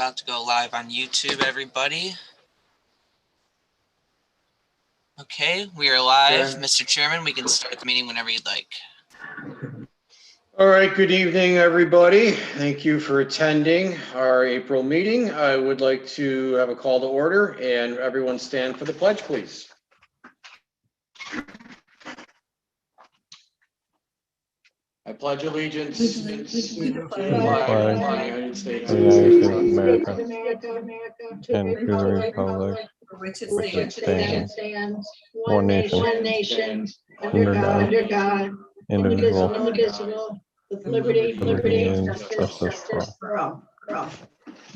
about to go live on YouTube, everybody. Okay, we are live. Okay. Mr. Chairman, we can start the meeting whenever you'd like. All right, good evening, everybody. Thank you for attending our April meeting. I would like to have a call to order and everyone stand for the pledge, please. I pledge allegiance to the flag of the United States of America, America, and to the republic for which it which it stands, stands, one nation, under God, indivisible, with liberty and justice for all.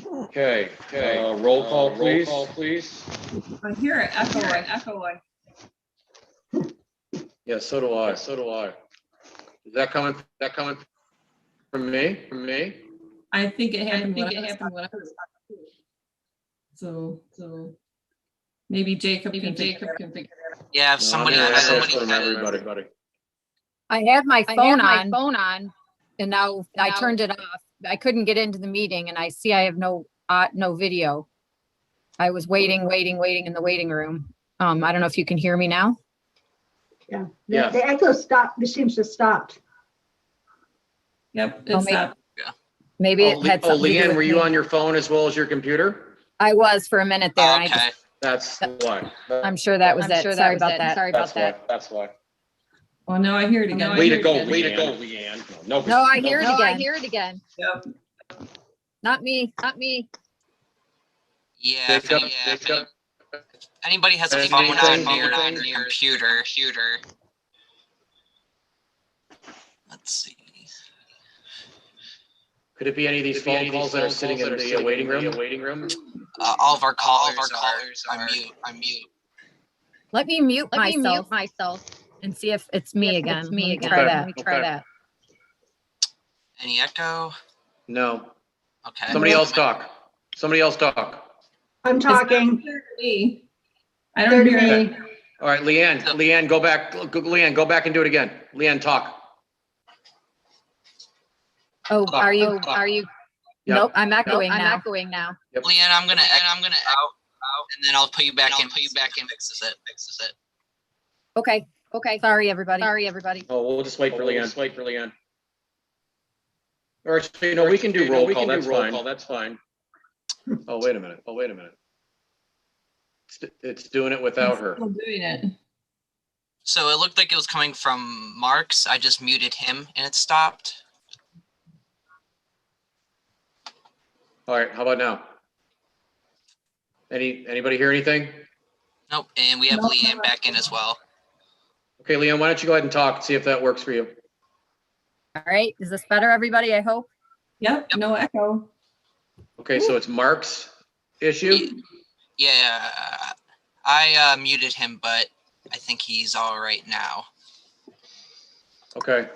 Okay, roll call, please. I hear it echoing. Yeah, so do I. Is that coming from me? I think it happened when I was talking. So maybe Jacob can figure it out. Yeah, if somebody No, has that's it. from everybody. I had my phone on and now I turned it off. I couldn't get into the meeting and I see I have no video. I was waiting in the waiting room. I don't know if you can hear me now. Yeah, Yeah. the echo stopped. It seems to stop. Yep, Oh, it's up. Maybe it had something to do Leanne, with were you me. on your phone as well as your computer? I was for a minute there. Oh, and okay. That's why. I'm sure that was it. Sorry about that. That's why. Oh, no, I hear it again. Way to go, Leanne. No, I hear it again. Yep. Not me. Yeah, Jacob. if anybody has a Anything? phone on your computer. Let's see. Could it be any of these phone calls that are sitting in the waiting room? All of our callers are on mute. Let me mute myself and see if it's me again. Let me try that. Any echo? No. Okay. Somebody else talk. I'm talking. Me. I don't Third hear me. it. All right, Leanne, go back. Leanne, go back and do it again. Leanne, talk. Oh, are you? Yep. Nope, I'm echoing now. Yep. Leanne, I'm gonna out, and then I'll put you back in. Fixes it. Okay. Sorry, everybody. Oh, we'll just wait for Leanne. Or actually, no, we can do roll call. That's fine. Oh, wait a minute. It's doing it without her. Still doing it. So it looked like it was coming from Mark's. I just muted him and it stopped. All right, how about now? Anybody hear anything? Nope, and we have Leanne back in as well. Okay, Leanne, why don't you go ahead and talk, see if that works for you. All right. Is this better, everybody? I hope. Yep, no echo. Okay, so it's Mark's issue? Yeah, I muted him, but I think he's all right now. Okay,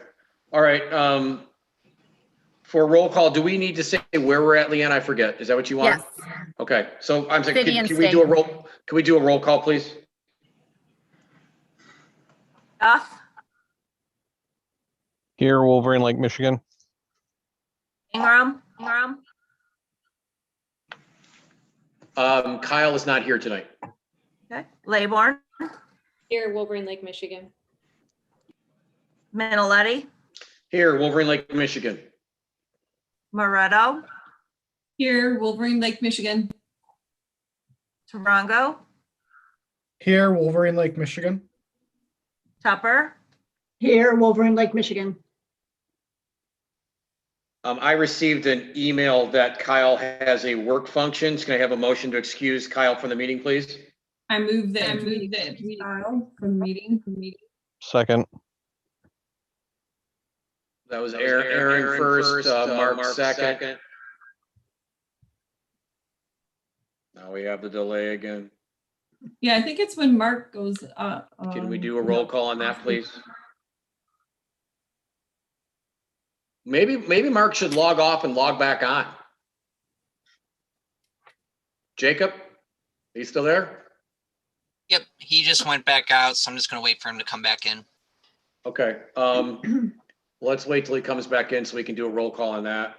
all right. For roll call, do we need to say where we're at, Leanne? I forget. Is that what you want? Yes. Okay, so I'm saying, City and can we do a roll call, please? Here, Wolverine Lake, Michigan. Ingram. Kyle is not here tonight. Okay, Laybourne, Here, Wolverine Lake, Michigan. Miniletti, Here, Wolverine Lake, Michigan. Moretto, Here, Wolverine Lake, Michigan. Tarango, Here, Wolverine Lake, Michigan. Tupper, Here, Wolverine Lake, Michigan. I received an email that Kyle has a work function. Can I have a motion to excuse Kyle from the meeting, please? I moved that file from meeting. Second. That was Aaron first, Mark second. Now we have the delay again. Yeah, I think it's when Mark goes up. Can we do a roll call on that, please? Maybe Mark should log off and log back on. Jacob, are you still there? Yep, he just went back out, so I'm just gonna wait for him to come back in. Okay, let's wait till he comes back in so we can do a roll call on that.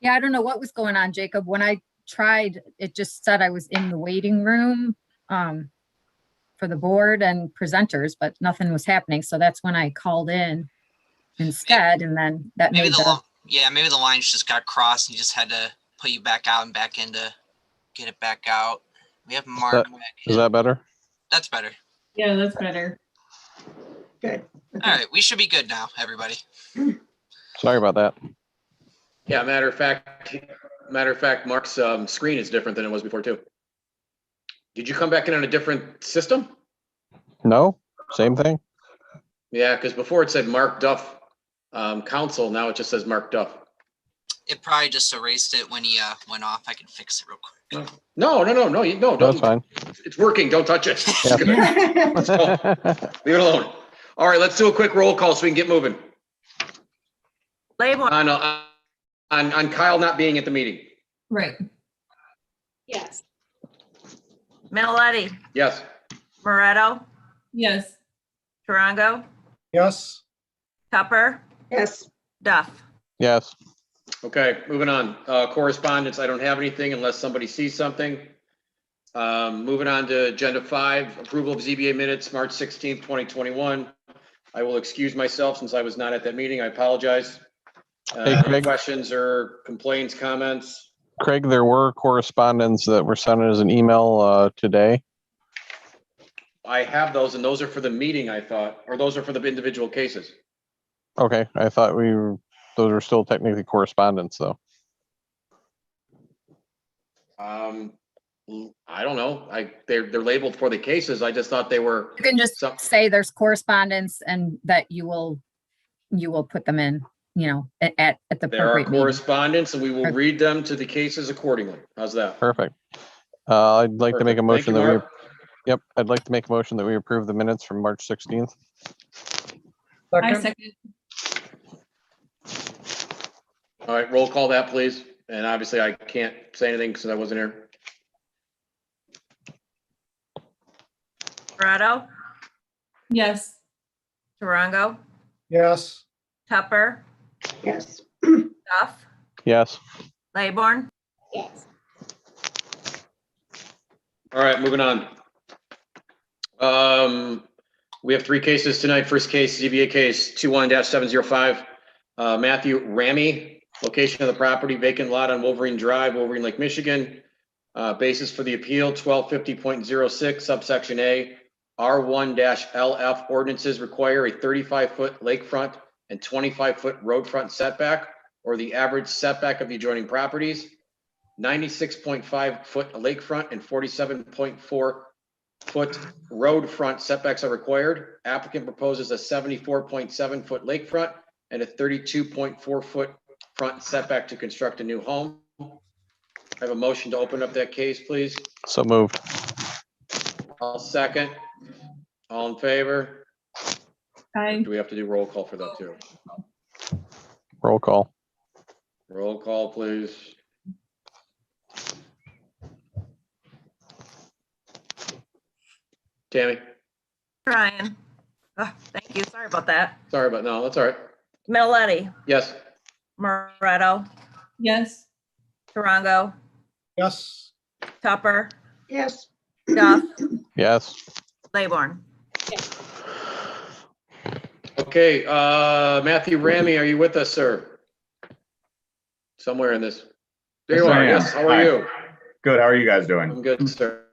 Yeah, I don't know what was going on, Jacob. When I tried, it just said I was in the waiting room for the board and presenters, but nothing was happening. So that's when I called in instead, and then that Maybe made the, maybe the lines just got crossed and you just had to put you back out and back in to get it back out. We have Mark back in. Is that better? That's better. Yeah, that's better. Good. All right, we should be good now, everybody. Sorry about that. Yeah, matter of fact, Mark's screen is different than it was before too. Did you come back in on a different system? No, same thing. Yeah, because before it said Mark Duff, council, now it just says Mark Duff. It probably just erased it when he went off. I can fix it real quick. No, That's don't. fine. It's working, don't touch it. Yeah. Let's go. Leave it alone. All right, let's do a quick roll call so we can get moving. Laybourne, On Kyle not being at the meeting. Right. Yes. Minneletti, Yes. Moretto, Yes. Tarango, Yes. Tupper, Yes. Duff. Yes. Okay, moving on. Correspondence, I don't have anything unless somebody sees something. Moving on to agenda 5, approval of ZBA minutes, March 16th, 2021. I will excuse myself since I was not at that meeting. I apologize. Hey, Any Craig. questions or complaints, comments? Craig, there were correspondence that were sent as an email today. I have those, and those are for the meeting, I thought, or those are for the individual cases. Okay, I thought those were still technically correspondence though. I don't know. They're labeled for the cases. I just thought they were. you can just Some- say there's correspondence and that you will put them in, at the There are appropriate meeting. correspondence, and we will read them to the cases accordingly. How's that? Perfect. I'd like to make a Perfect. Thank motion you, that we, Mark. yep, I'd like to make a motion that we approve the minutes from March 16th. I second. All right, roll call that, please. And obviously, I can't say anything because I wasn't here. Moretto, Yes. Tarango, Yes. Tupper, Yes. Duff, Yes. Laybourne, Yes. All right, moving on. We have 3 cases tonight. First case, ZBA case 21-705. Matthew Ramy, location of the property, vacant lot on Wolverine Drive, Wolverine Lake, Michigan. Basis for the appeal, 1250.06 subsection A. R1-LF ordinances require a 35-foot lakefront and 25-foot road front setback, or the average setback of the adjoining properties. 96.5-foot lakefront and 47.4-foot road front setbacks are required. Applicant proposes a 74.7-foot lakefront and a 32.4-foot front setback to construct a new home. I have a motion to open up that case, please. So moved. I'll second. All in favor? I. Do we have to do roll call for that too? Roll call. Roll call, please. Tammy, Ryan. Oh, thank you. Sorry about that. sorry, but no, that's all right. Minneletti, Yes. Moretto, Yes. Tarango, Yes. Tupper, Yes. Duff, Yes. Laybourne. Okay, Matthew Ramy, are you with us, sir? Somewhere in this. There you Yes, I are. am. Yes, how are Hi. you? Good. How are you guys doing? I'm good, sir.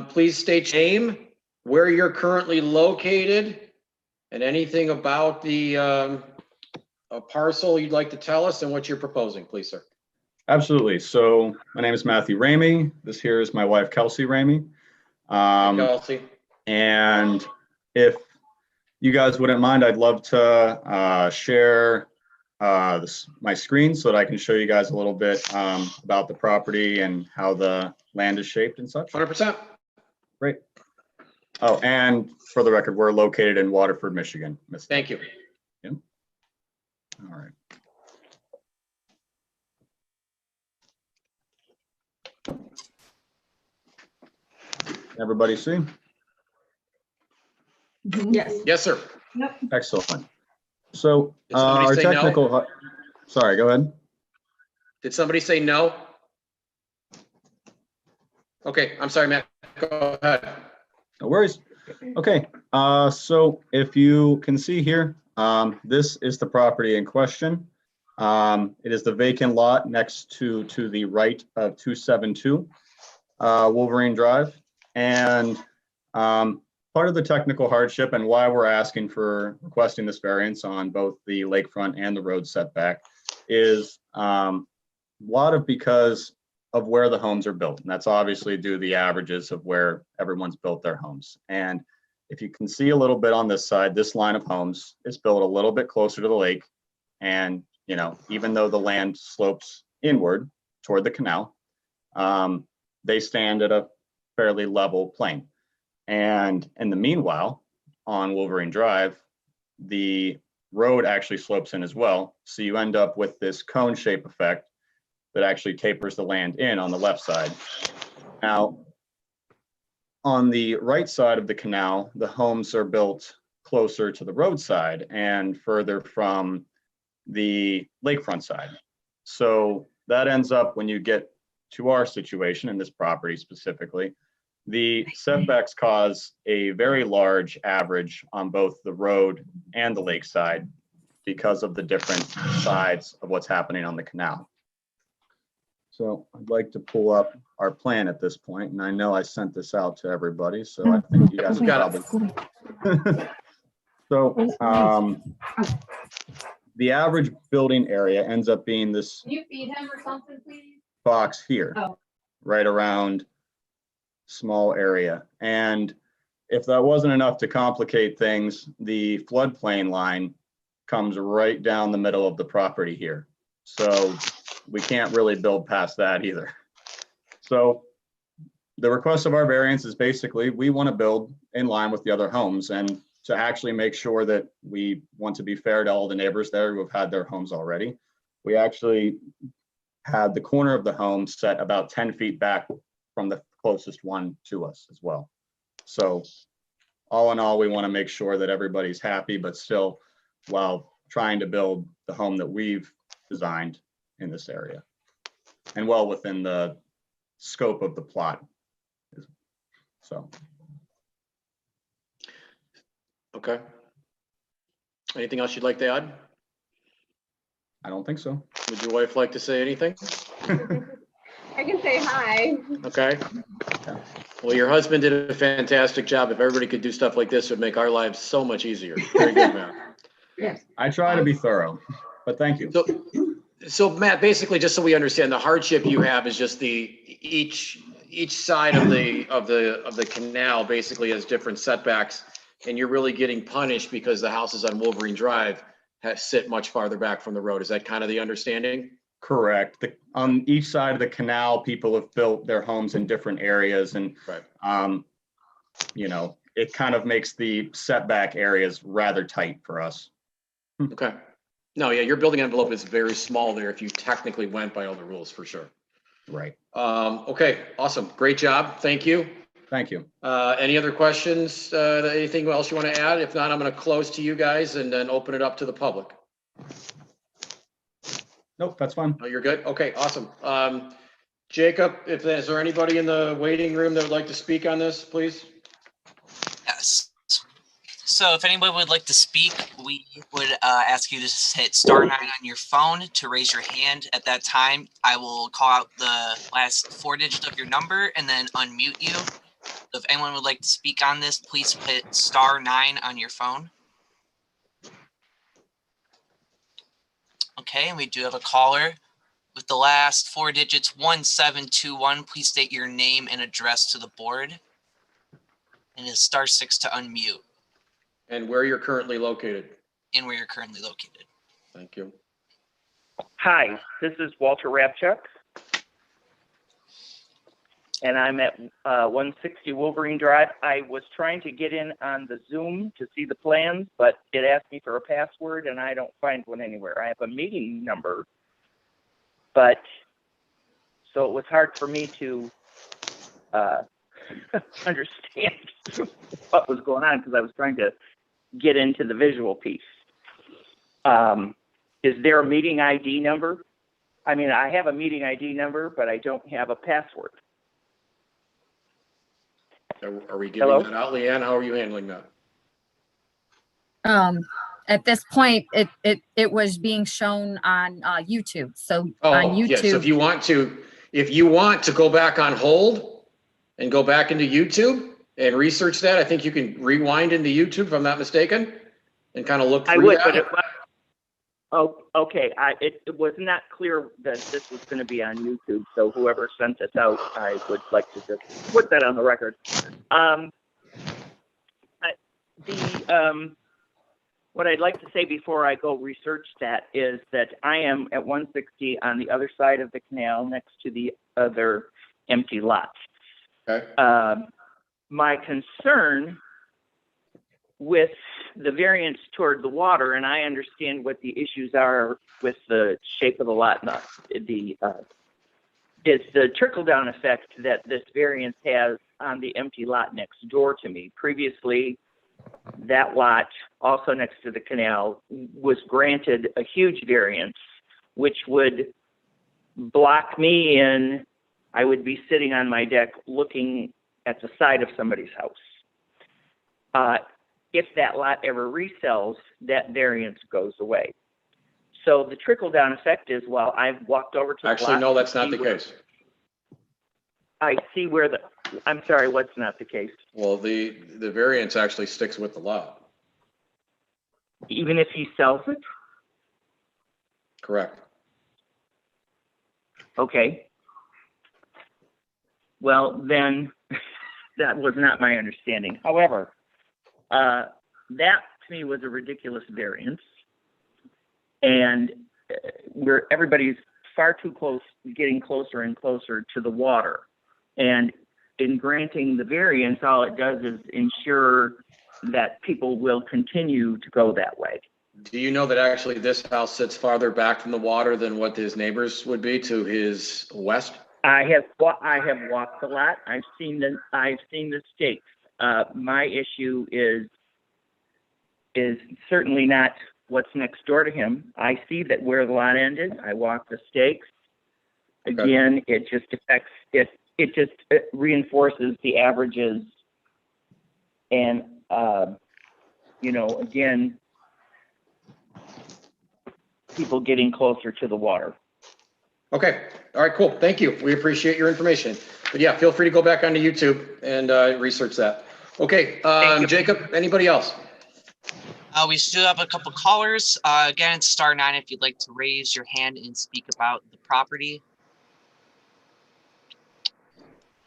Please state your name, where you're currently located, and anything about the a parcel you'd like to tell us and what you're proposing, please, sir. Absolutely. So my name is Matthew Ramey. This here is my wife, Kelsey Ramey. Kelsey. And if you guys wouldn't mind, I'd love to share my screen so that I can show you guys a little bit about the property and how the land is shaped and such. 100%. Great. Oh, and for the record, we're located in Waterford, Michigan. Thank you. All right. Everybody see? Yes. Yes, sir. Excellent. So Did somebody our say no? technical, Sorry, go ahead. Did somebody say no? Okay, I'm sorry, Matt. Go ahead. No worries. Okay, so if you can see here, this is the property in question. It is the vacant lot next to the right of 272 Wolverine Drive. And part of the technical hardship and why we're asking for requesting this variance on both the lakefront and the road setback is a lot of because of where the homes are built. And that's obviously due to the averages of where everyone's built their homes. And if you can see a little bit on this side, this line of homes is built a little bit closer to the lake. And, you know, even though the land slopes inward toward the canal, they stand at a fairly level plane. And in the meanwhile, on Wolverine Drive, the road actually slopes in as well. So you end up with this cone shape effect that actually tapers the land in on the left side. Now, on the right side of the canal, the homes are built closer to the roadside and further from the lakefront side. So that ends up, when you get to our situation in this property specifically, the setbacks cause a very large average on both the road and the lakeside because of the different sides of what's happening on the canal. So I'd like to pull up our plan at this point, and I know I sent this out to everybody, so I think you guys Got have probably. So the average building area ends up being this Can you feed him or something, please? box here, Oh. right around small area. And if that wasn't enough to complicate things, the floodplain line comes right down the middle of the property here. So we can't really build past that either. So the request of our variance is basically, we want to build in line with the other homes, and to actually make sure that we want to be fair to all the neighbors there who have had their homes already. We actually had the corner of the home set about 10 feet back from the closest one to us as well. So all in all, we want to make sure that everybody's happy, but still, while trying to build the home that we've designed in this area and well within the scope of the plot. So. Okay. Anything else you'd like to add? I don't think so. Would your wife like to say anything? I can say hi. Okay. Well, your husband did a fantastic job. If everybody could do stuff like this, it would make our lives so much easier. Very good, Matt. Yes. I try to be thorough, but thank you. So Matt, basically, just so we understand, the hardship you have is just each side of the canal basically has different setbacks, and you're really getting punished because the houses on Wolverine Drive sit much farther back from the road. Is that kind of the understanding? Correct. On each side of the canal, people have built their homes in different areas, and Right. you know, it kind of makes the setback areas rather tight for us. Okay. No, yeah, your building envelope is very small there if you technically went by all the rules, for sure. Right. Okay, awesome. Great job. Thank you. Thank you. Any other questions? Anything else you want to add? If not, I'm going to close to you guys and then open it up to the public. Nope, that's fine. Oh, you're good? Okay, awesome. Jacob, is there anybody in the waiting room that would like to speak on this, please? Yes. So if anybody would like to speak, we would ask you to just hit *9 on your phone to raise your hand. At that time, I will call out the last 4 digits of your number and then unmute you. So if anyone would like to speak on this, please hit *9 on your phone. Okay, and we do have a caller with the last 4 digits 1721. Please state your name and address to the board. And it's *6 to unmute. And where you're currently located. And where you're currently located. Thank you. Hi, this is Walter Rabchuk, and I'm at 160 Wolverine Drive. I was trying to get in on the Zoom to see the plans, but it asked me for a password, and I don't find one anywhere. I have a meeting number, but so it was hard for me to understand what was going on because I was trying to get into the visual piece. Is there a meeting ID number? I mean, I have a meeting ID number, but I don't have a password. Are we Hello? giving that out, Leanne? How are you handling that? At this point, it was being shown on YouTube. So on Oh, yeah, so YouTube, if you want to go back on hold and go back into YouTube and research that, I think you can rewind into YouTube, if I'm not mistaken, and kind of look I through would, that. but okay. It was not clear that this was going to be on YouTube, so whoever sent this out, I would like to just put that on the record. What I'd like to say before I go research that is that I am at 160 on the other side of the canal next to the other empty lots. Okay. My concern with the variance toward the water, and I understand what the issues are with the shape of the lot, it's the trickle-down effect that this variance has on the empty lot next door to me. Previously, that lot, also next to the canal, was granted a huge variance, which would block me in. I would be sitting on my deck looking at the side of somebody's house. If that lot ever resells, that variance goes away. So the trickle-down effect is, while I've walked over to the lot. Actually, no, that's not the case. I see where I'm sorry, what's not the case? Well, the variance actually sticks with the lot. Even if he sells it? Correct. Okay. Well, then that was not my understanding. However, that to me was a ridiculous variance, and where everybody's far too close, getting closer and closer to the water. And in granting the variance, all it does is ensure that people will continue to go that way. Do you know that actually this house sits farther back from the water than what his neighbors would be to his west? I have walked a lot. I've seen the stakes. My issue is certainly not what's next door to him. I see that where the lot ended. I walked the stakes. Again, it just affects it. It reinforces the averages, and again, people getting closer to the water. Okay. All right, cool. Thank you. We appreciate your information. But yeah, feel free to go back onto YouTube and research that. Okay. Jacob, anybody else? We still have a couple callers. Again, it's *9 if you'd like to raise your hand and speak about the property.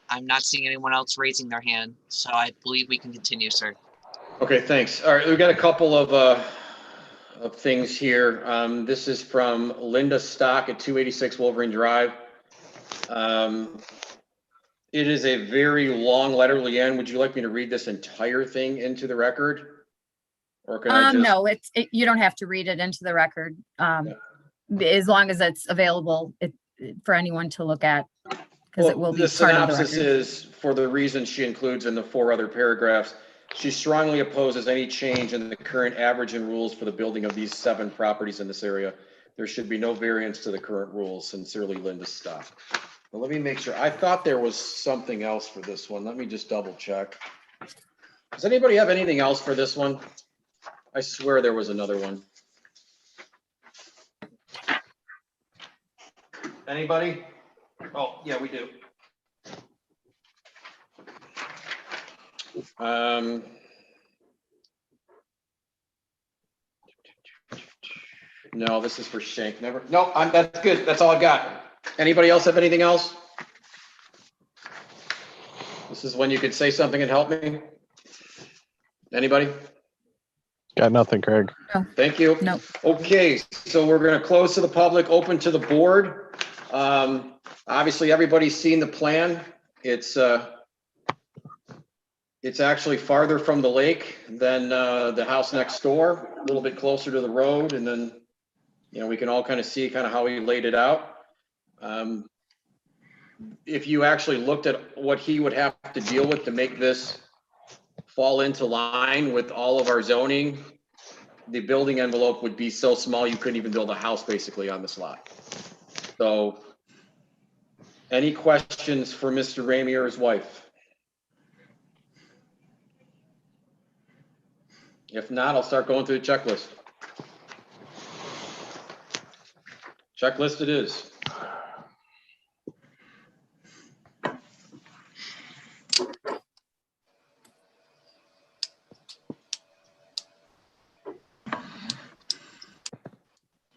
I'm not seeing anyone else raising their hand, so I believe we can continue, sir. Okay, thanks. All right, we've got a couple of things here. This is from Linda Stock at 286 Wolverine Drive. It is a very long letter. Leanne, would you like me to read this entire thing into the record? Or can I just... No, you don't have to read it into the record. As long as it's available for anyone to look at, because it will be part of the record. The synopsis is, for the reasons she includes in the 4 other paragraphs, she strongly opposes any change in the current average and rules for the building of these 7 properties in this area. There should be no variance to the current rules. Sincerely, Linda Stock. Well, let me make sure. I thought there was something else for this one. Let me just double check. Does anybody have anything else for this one? I swear there was another one. Anybody? Oh, yeah, we do. No, this is for Shank. Never. No, that's good. That's all I've got. Anybody else have anything else? This is when you could say something and help me. Anybody? Got nothing, Craig. No. Thank you. No. Okay, so we're going to close to the public, open to the board. Obviously, everybody's seen the plan. It's actually farther from the lake than the house next door, a little bit closer to the road, and then we can all kind of see how he laid it out. If you actually looked at what he would have to deal with to make this fall into line with all of our zoning the building envelope would be so small you couldn't even build a house basically on this lot. So any questions for Mr. Ramey or his wife? If not, I'll start going through the checklist. Checklist it is.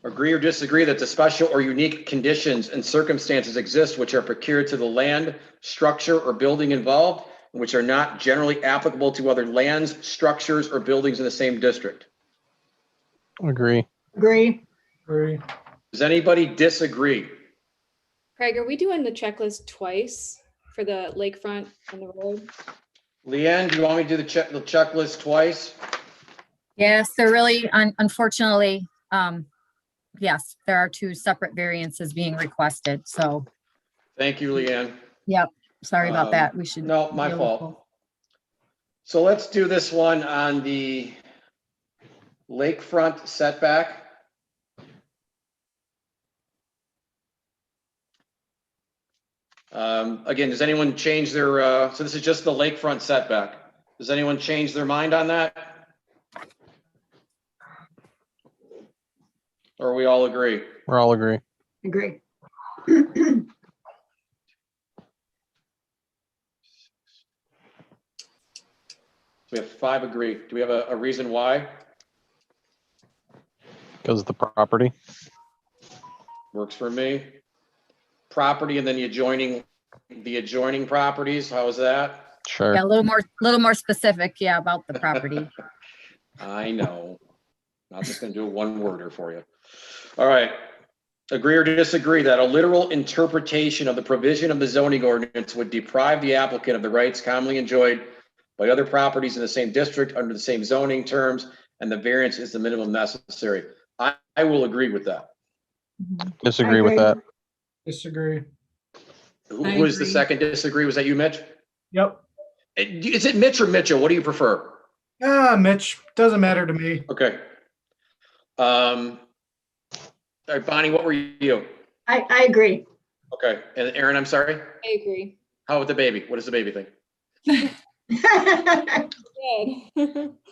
Agree or disagree that the special or unique conditions and circumstances exist which are peculiar to the land, structure, or building involved, and which are not generally applicable to other lands, structures, or buildings in the same district. Agree. Agree. Agree. Does anybody disagree? Craig, are we doing the checklist twice for the lakefront and the road? Leanne, do you want me to do the checklist twice? Yes, they're really, unfortunately, yes, there are two separate variances being requested. So, Thank you, Leanne. yep, sorry about that. We should. No, my deal with fault. both. So let's do this one on the lakefront setback. Again, does anyone change their, so this is just the lakefront setback. Does anyone change their mind on that? Or we all agree? We're all agree. Agree. We have 5 agree. Do we have a reason why? Because of the property. Works for me. Property and then the adjoining properties. How is that? Sure. Yeah, a little more specific, yeah, about the property. I know. Not just gonna do a one-worder for you. All right. Agree or disagree that a literal interpretation of the provision of the zoning ordinance would deprive the applicant of the rights commonly enjoyed by other properties in the same district under the same zoning terms, and the variance is the minimum necessary. I will agree with that. Disagree with that. Disagree. Who I was the agree. second disagree? Was that you, Mitch? Yep. Is it Mitch or Mitchell? What do you prefer? Mitch, doesn't matter to me. Okay. All right, Bonnie, what were you? I agree. Okay, and Aaron, I'm sorry? I agree. How about the baby? What does the baby think? Good.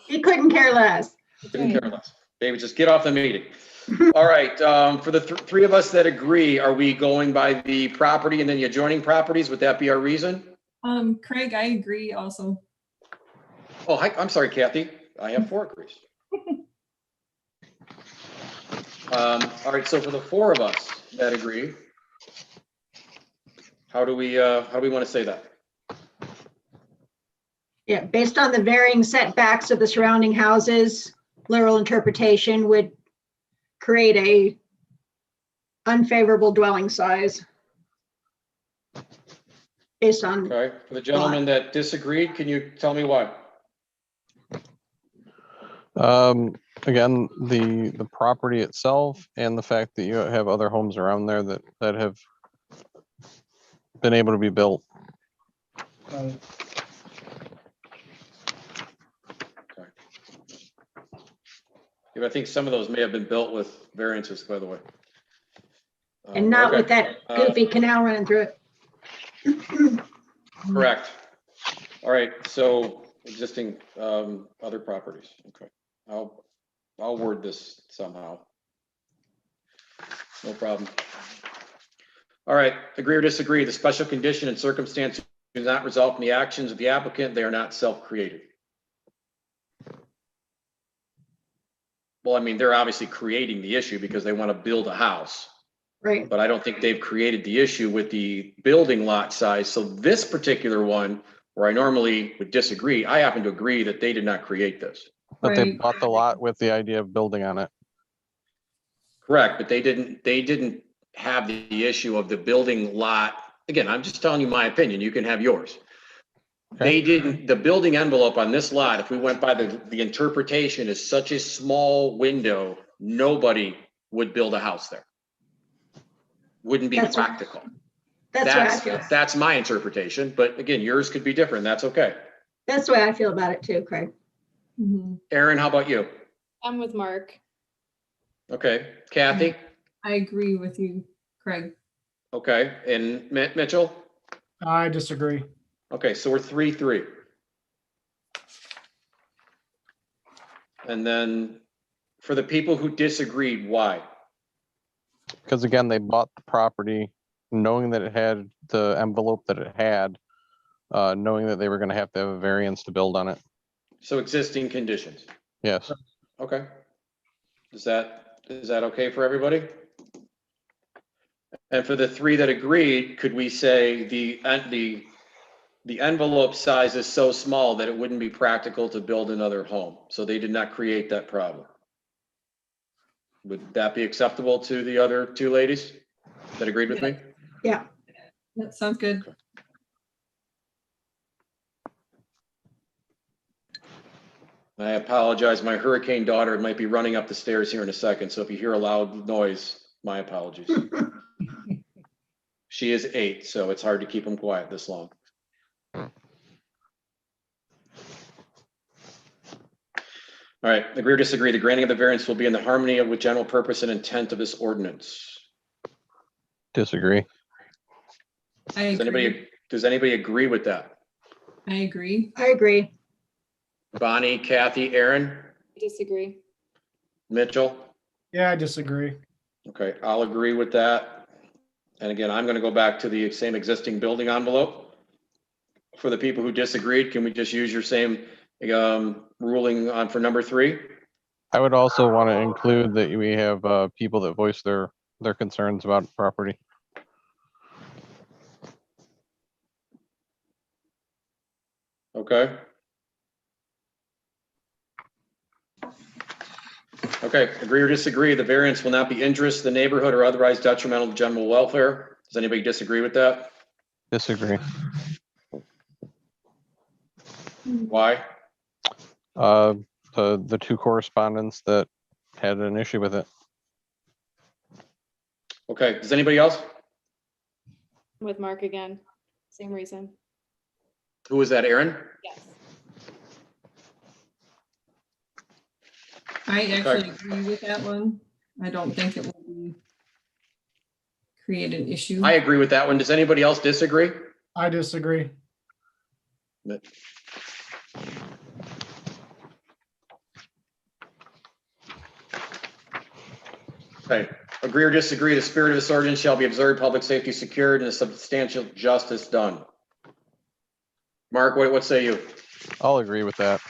He couldn't care less. Couldn't care less. Baby, just get off the meeting. All right, for the three of us that agree, are we going by the property and then the adjoining properties? Would that be our reason? Craig, I agree also. Oh, hi, I'm sorry, Kathy. I have 4 agrees. All right, so for the 4 of us that agree, how do we want to say that? Yeah, based on the varying setbacks of the surrounding houses, literal interpretation would create a unfavorable dwelling size. Based on, Okay, for the gentleman that disagreed, can you tell me why? Again, the property itself and the fact that you have other homes around there that have been able to be built. Yeah, I think some of those may have been built with variances, by the way. and not Okay. with that goofy canal running through it. Correct. All right, so existing other properties. Okay, I'll word this somehow. No problem. All right, agree or disagree, the special condition and circumstance do not result from the actions of the applicant, they are not self-created. Well, I mean, they're obviously creating the issue because they want to build a house. Right. But I don't think they've created the issue with the building lot size. So this particular one, where I normally would disagree, I happen to agree that they did not create this. But they Right. bought the lot with the idea of building on it. Correct, but they didn't have the issue of the building lot. Again, I'm just telling you my opinion. You can have yours. They didn't, the building envelope on this lot, if we went by the interpretation is such a small window, nobody would build a house there. Wouldn't be That's right. practical. That's what I feel. That's my interpretation, but again, yours could be different. That's okay. That's the way I feel about it too, Craig. Mhm. Aaron, how about you? I'm with Mark. Okay, Kathy? I agree with you, Craig. Okay, and Mitchell? I disagree. Okay, so we're 3-3. And then for the people who disagreed, why? Because again, they bought the property knowing that it had the envelope that it had, knowing that they were gonna have to have a variance to build on it. So existing conditions. Yes, Okay. Is that okay for everybody? And for the 3 that agreed, could we say the envelope size is so small that it wouldn't be practical to build another home? So they did not create that problem. Would that be acceptable to the other 2 ladies that agreed with me? Yeah. That sounds good. I apologize. My hurricane daughter might be running up the stairs here in a second. So if you hear a loud noise, my apologies. She is 8, so it's hard to keep them quiet this long. All right, agree or disagree, the granting of the variance will be in the harmony with general purpose and intent of this ordinance. disagree. I agree. Does anybody agree with that? I agree. I agree. Bonnie, Kathy, Aaron, Disagree. Mitchell? Yeah, I disagree. Okay, I'll agree with that. And again, I'm gonna go back to the same existing building envelope. For the people who disagreed, can we just use your same ruling on for number 3? I would also want to include that we have people that voice their concerns about property. Okay. Okay, agree or disagree, the variance will not be injurious to the neighborhood or otherwise detrimental to general welfare. Does anybody disagree with that? Disagree. Why? The 2 correspondents that had an issue with it. Okay, does anybody else? I'm with Mark again. Same reason. Who was that, Aaron? Yes. I actually agree with that one. I don't think it will create an issue. I agree with that one. Does anybody else disagree? I disagree. Okay, agree or disagree, the spirit of this ordinance shall be observed, public safety secured, and a substantial justice done. Mark, what say you? I'll agree with that.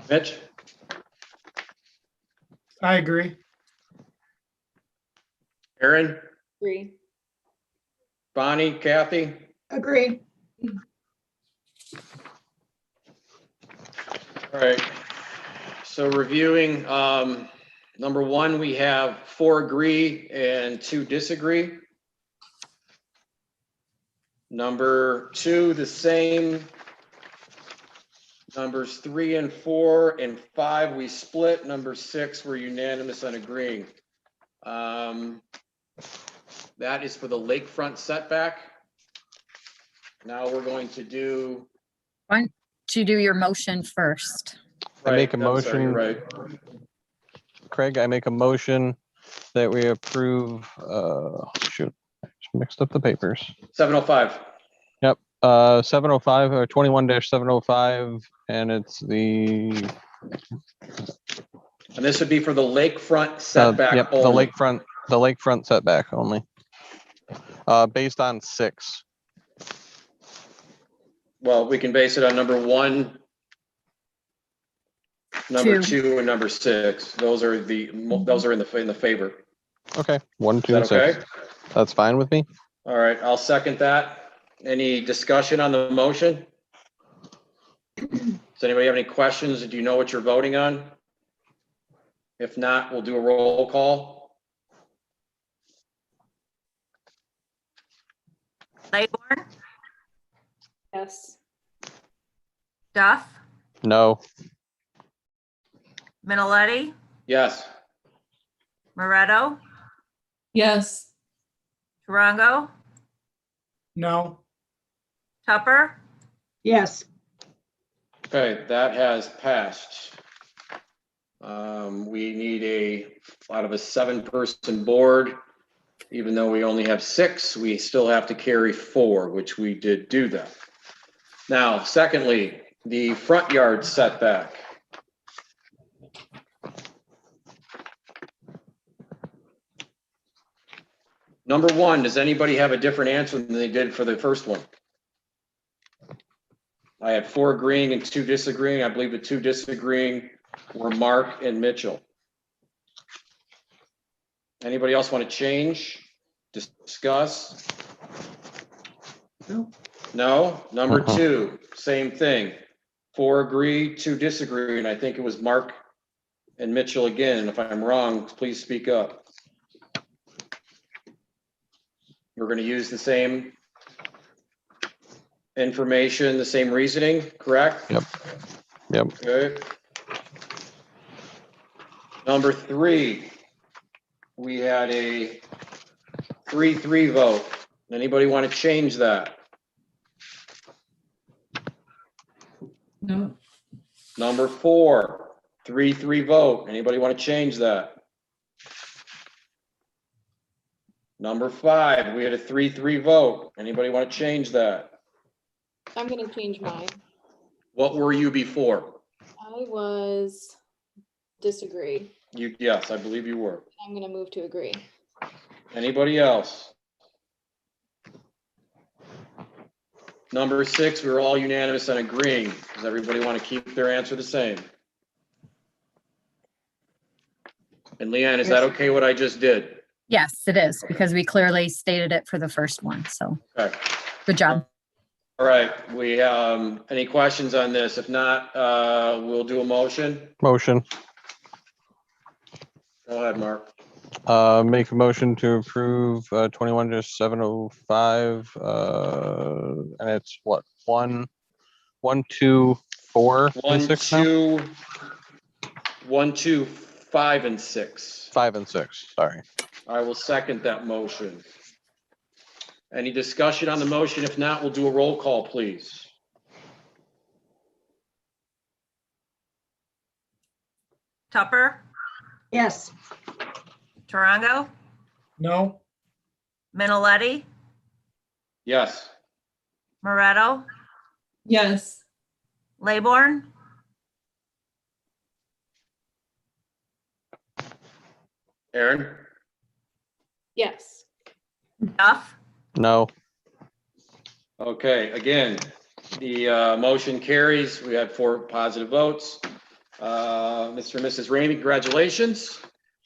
Mitch? I agree. Aaron? Agree. Bonnie? Kathy? Agree. All right. So reviewing, number 1, we have 4 agree and 2 disagree. Number 2, the same. Numbers 3 and 4 and 5, we split. Number 6, we're unanimous on agreeing. That is for the lakefront setback. Now we're going to do. Why don't you do your motion first? I make a I'm sorry, motion. you're right. Craig, I make a motion that we approve, shoot, I just mixed up the papers. 705. 705 or 21-705, and it's the And this would be for the lakefront setback yep, only. the lakefront setback only. Based on 6. Well, we can base it on number 1, number 2, and number 6. Those are in the favor. Okay, 1, 2, Is and that 6. okay? That's fine with me. All right, I'll second that. Any discussion on the motion? Does anybody have any questions? Do you know what you're voting on? If not, we'll do a roll call. Claiborne, Yes. Duff, No. Minneletti, Yes. Moretto, Yes. Tarango, No. Tupper, Yes. Okay, that has passed. We need out of a 7-person board, even though we only have 6, we still have to carry 4, which we did do that. Now, secondly, the front yard setback. Number 1, does anybody have a different answer than they did for the first one? I had 4 agreeing and 2 disagreeing. I believe the 2 disagreeing were Mark and Mitchell. Anybody else want to change, discuss? No? Number 2, same thing. 4 agree, 2 disagree, and I think it was Mark and Mitchell again. And if I'm wrong, please speak up. We're going to use the same information, the same reasoning, correct? Yep. Yep. Okay. Number 3, we had a 3-3 vote. Anybody want to change that? No. Number 4, 3-3 vote. Anybody want to change that? Number 5, we had a 3-3 vote. Anybody want to change that? I'm gonna change mine. What were you before? I was disagree. Yes, I believe you were. I'm gonna move to agree. Anybody else? Number 6, we were all unanimous on agreeing. Does everybody want to keep their answer the same? And Leanne, is that okay what I just did? Yes, it is, because we clearly stated it for the first one. So Okay. good job. All right, we, any questions on this? If not, we'll do a motion. Motion. Go ahead, Mark. Make a motion to approve 21-705. And it's what, 1, 2, 4, and 1, 6 now? 2, 1, 2, 5, and 6. 5 and 6. Sorry. I will second that motion. Any discussion on the motion? If not, we'll do a roll call, please. Tupper, Yes. Tarango, No. Minoletti, Yes. Moretto, Yes. Layborn, Aaron? Yes. Duff, No. Okay, again, the motion carries. We had 4 positive votes. Mr. and Mrs. Ramey, congratulations.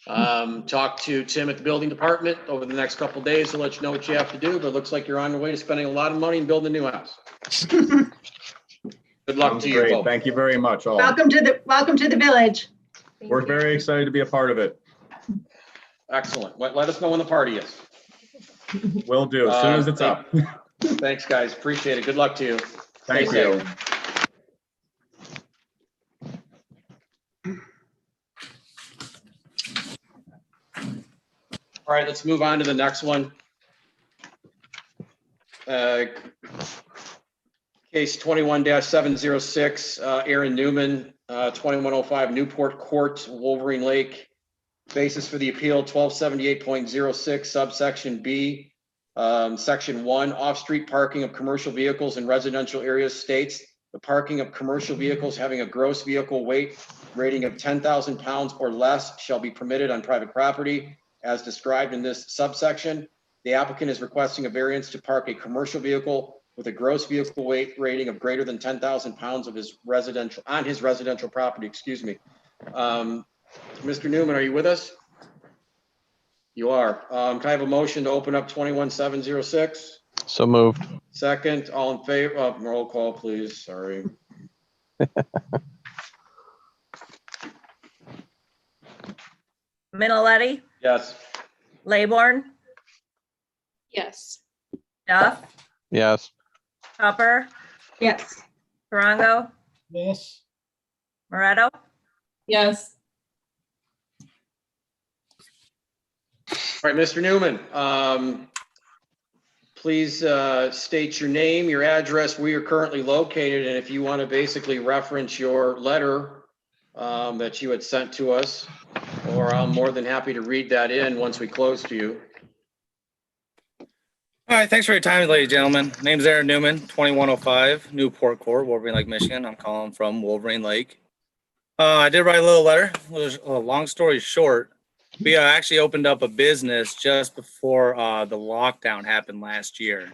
Talk to Tim at the building department over the next couple of days to let you know what you have to do, but it looks like you're on your way to spending a lot of money and building a new house. Good luck Sounds to you great. both. Thank you very much, all. Welcome to the village. We're very excited to be a part of it. Excellent. Let us know when the party is. Will do, as soon as it's up. Thanks, guys. Appreciate it. Good luck to you. Thank Stay you. safe. All right, let's move on to the next one. Case 21-706, Aaron Newman, 2105 Newport Court, Wolverine Lake. Basis for the appeal, 1278.06 subsection B, section 1, off-street parking of commercial vehicles in residential areas states the parking of commercial vehicles having a gross vehicle weight rating of 10,000 pounds or less shall be permitted on private property as described in this subsection. The applicant is requesting a variance to park a commercial vehicle with a gross vehicle weight rating of greater than 10,000 pounds on his residential property, excuse me. Mr. Newman, are you with us? You are. Can I have a motion to open up 21-706? So moved. Second, all in favor, roll call, please, sorry. Minoletti, Yes. Layborn, Yes. Duff, Yes. Tupper, Yes. Tarango, Yes. Moretto, Yes. All right, Mr. Newman, please state your name, your address, where you're currently located, and if you want to basically reference your letter that you had sent to us, or I'm more than happy to read that in once we close to you. All right, thanks for your time, ladies and gentlemen. Name's Aaron Newman, 2105 Newport Court, Wolverine Lake, Michigan. I'm calling from Wolverine Lake. I did write a little letter. Long story short, we actually opened up a business just before the lockdown happened last year.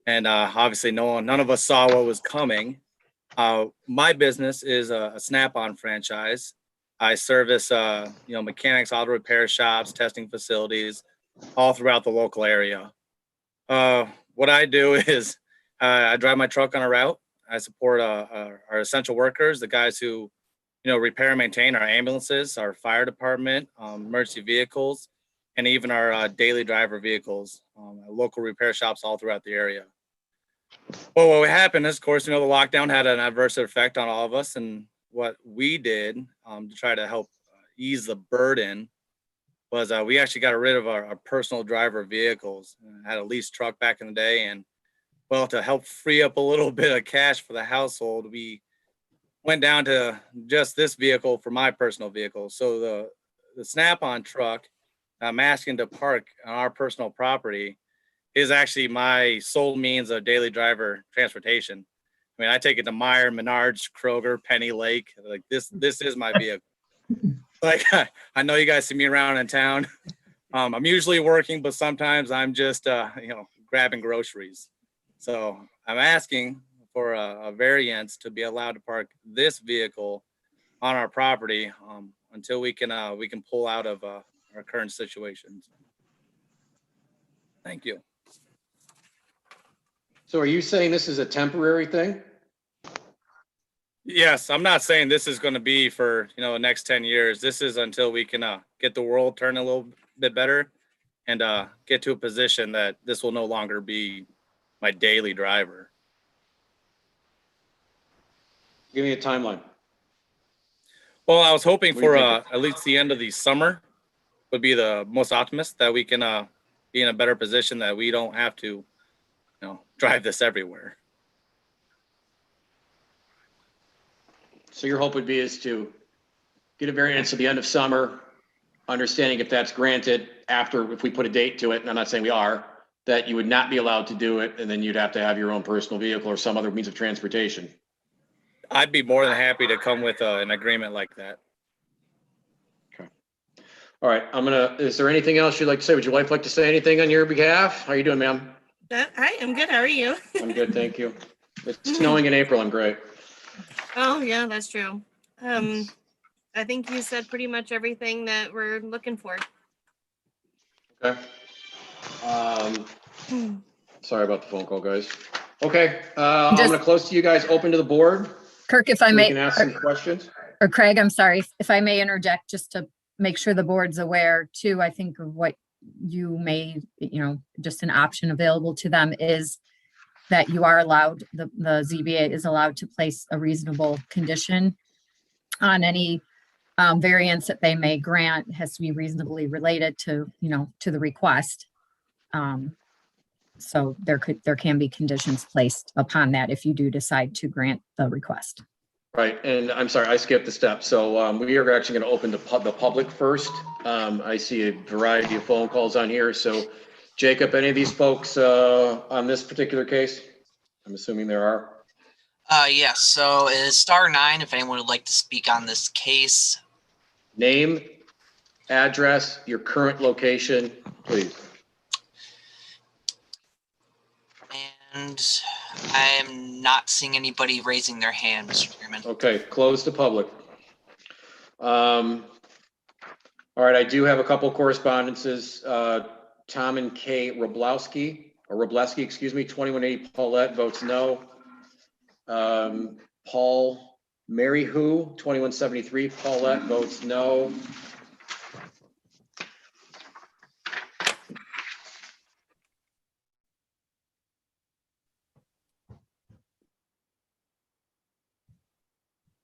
And obviously none of us saw what was coming. My business is a Snap-on franchise. I service mechanics, auto repair shops, testing facilities all throughout the local area. What I do is I drive my truck on a route. I support our essential workers, the guys who repair and maintain our ambulances, our fire department, emergency vehicles, and even our daily driver vehicles, local repair shops all throughout the area. Well, what happened is, of course, the lockdown had an adverse effect on all of us. And what we did to try to help ease the burden was we actually got rid of our personal driver vehicles. I had a leased truck back in the day. And, well, to help free up a little bit of cash for the household, we went down to just this vehicle for my personal vehicle. So the Snap-on truck I'm asking to park on our personal property is actually my sole means of daily driver transportation. I mean, I take it to Meijer, Menards, Kroger, Penny Lake. Like this is my vehicle. Like I know you guys see me around in town. I'm usually working, but sometimes I'm just grabbing groceries. So I'm asking for a variance to be allowed to park this vehicle on our property until we can pull out of our current situations. Thank you. So are you saying this is a temporary thing? Yes, I'm not saying this is going to be for the next 10 years. This is until we can get the world turning a little bit better and get to a position that this will no longer be my daily driver. Give me a timeline. Well, I was hoping What do you for think? at least the end of the summer would be the most optimist, that we can be in a better position, that we don't have to drive this everywhere. So your hope would be is to get a variance at the end of summer, understanding if that's granted after, if we put a date to it, and I'm not saying we are, that you would not be allowed to do it, and then you'd have to have your own personal vehicle or some other means of transportation. I'd be more than happy to come with an agreement like that. Okay. All right, is there anything else you'd like to say? Would your wife like to say anything on your behalf? How are you doing, ma'am? Hi, I'm good. How are you? I'm good, thank you. It's snowing in April, I'm great. Oh, yeah, that's true. I think you said pretty much everything that we're looking for. Okay. Sorry about the phone call, guys. Okay, I'm gonna close to you guys, open to the board. Kirk, if I So we may, can ask some questions. or Craig, I'm sorry, if I may interject, just to make sure the board's aware too, I think of what you may, just an option available to them is that you are allowed, the ZBA is allowed to place a reasonable condition on any variance that they may grant. It has to be reasonably related to, to the request. So there can be conditions placed upon that if you do decide to grant the request. Right, and I'm sorry, I skipped the step. So we are actually going to open the public first. I see a variety of phone calls on here. So Jacob, any of these folks on this particular case? I'm assuming there are. Yes, so it is *9 if anyone would like to speak on this case. Name, address, your current location, please. And I am not seeing anybody raising their hand, Mr. Chairman. Okay, close to public. All right, I do have a couple correspondences. Tom and Kay Roblewski, 2180 Paulette votes no. Paul Mary Who, 2173 Paulette votes no.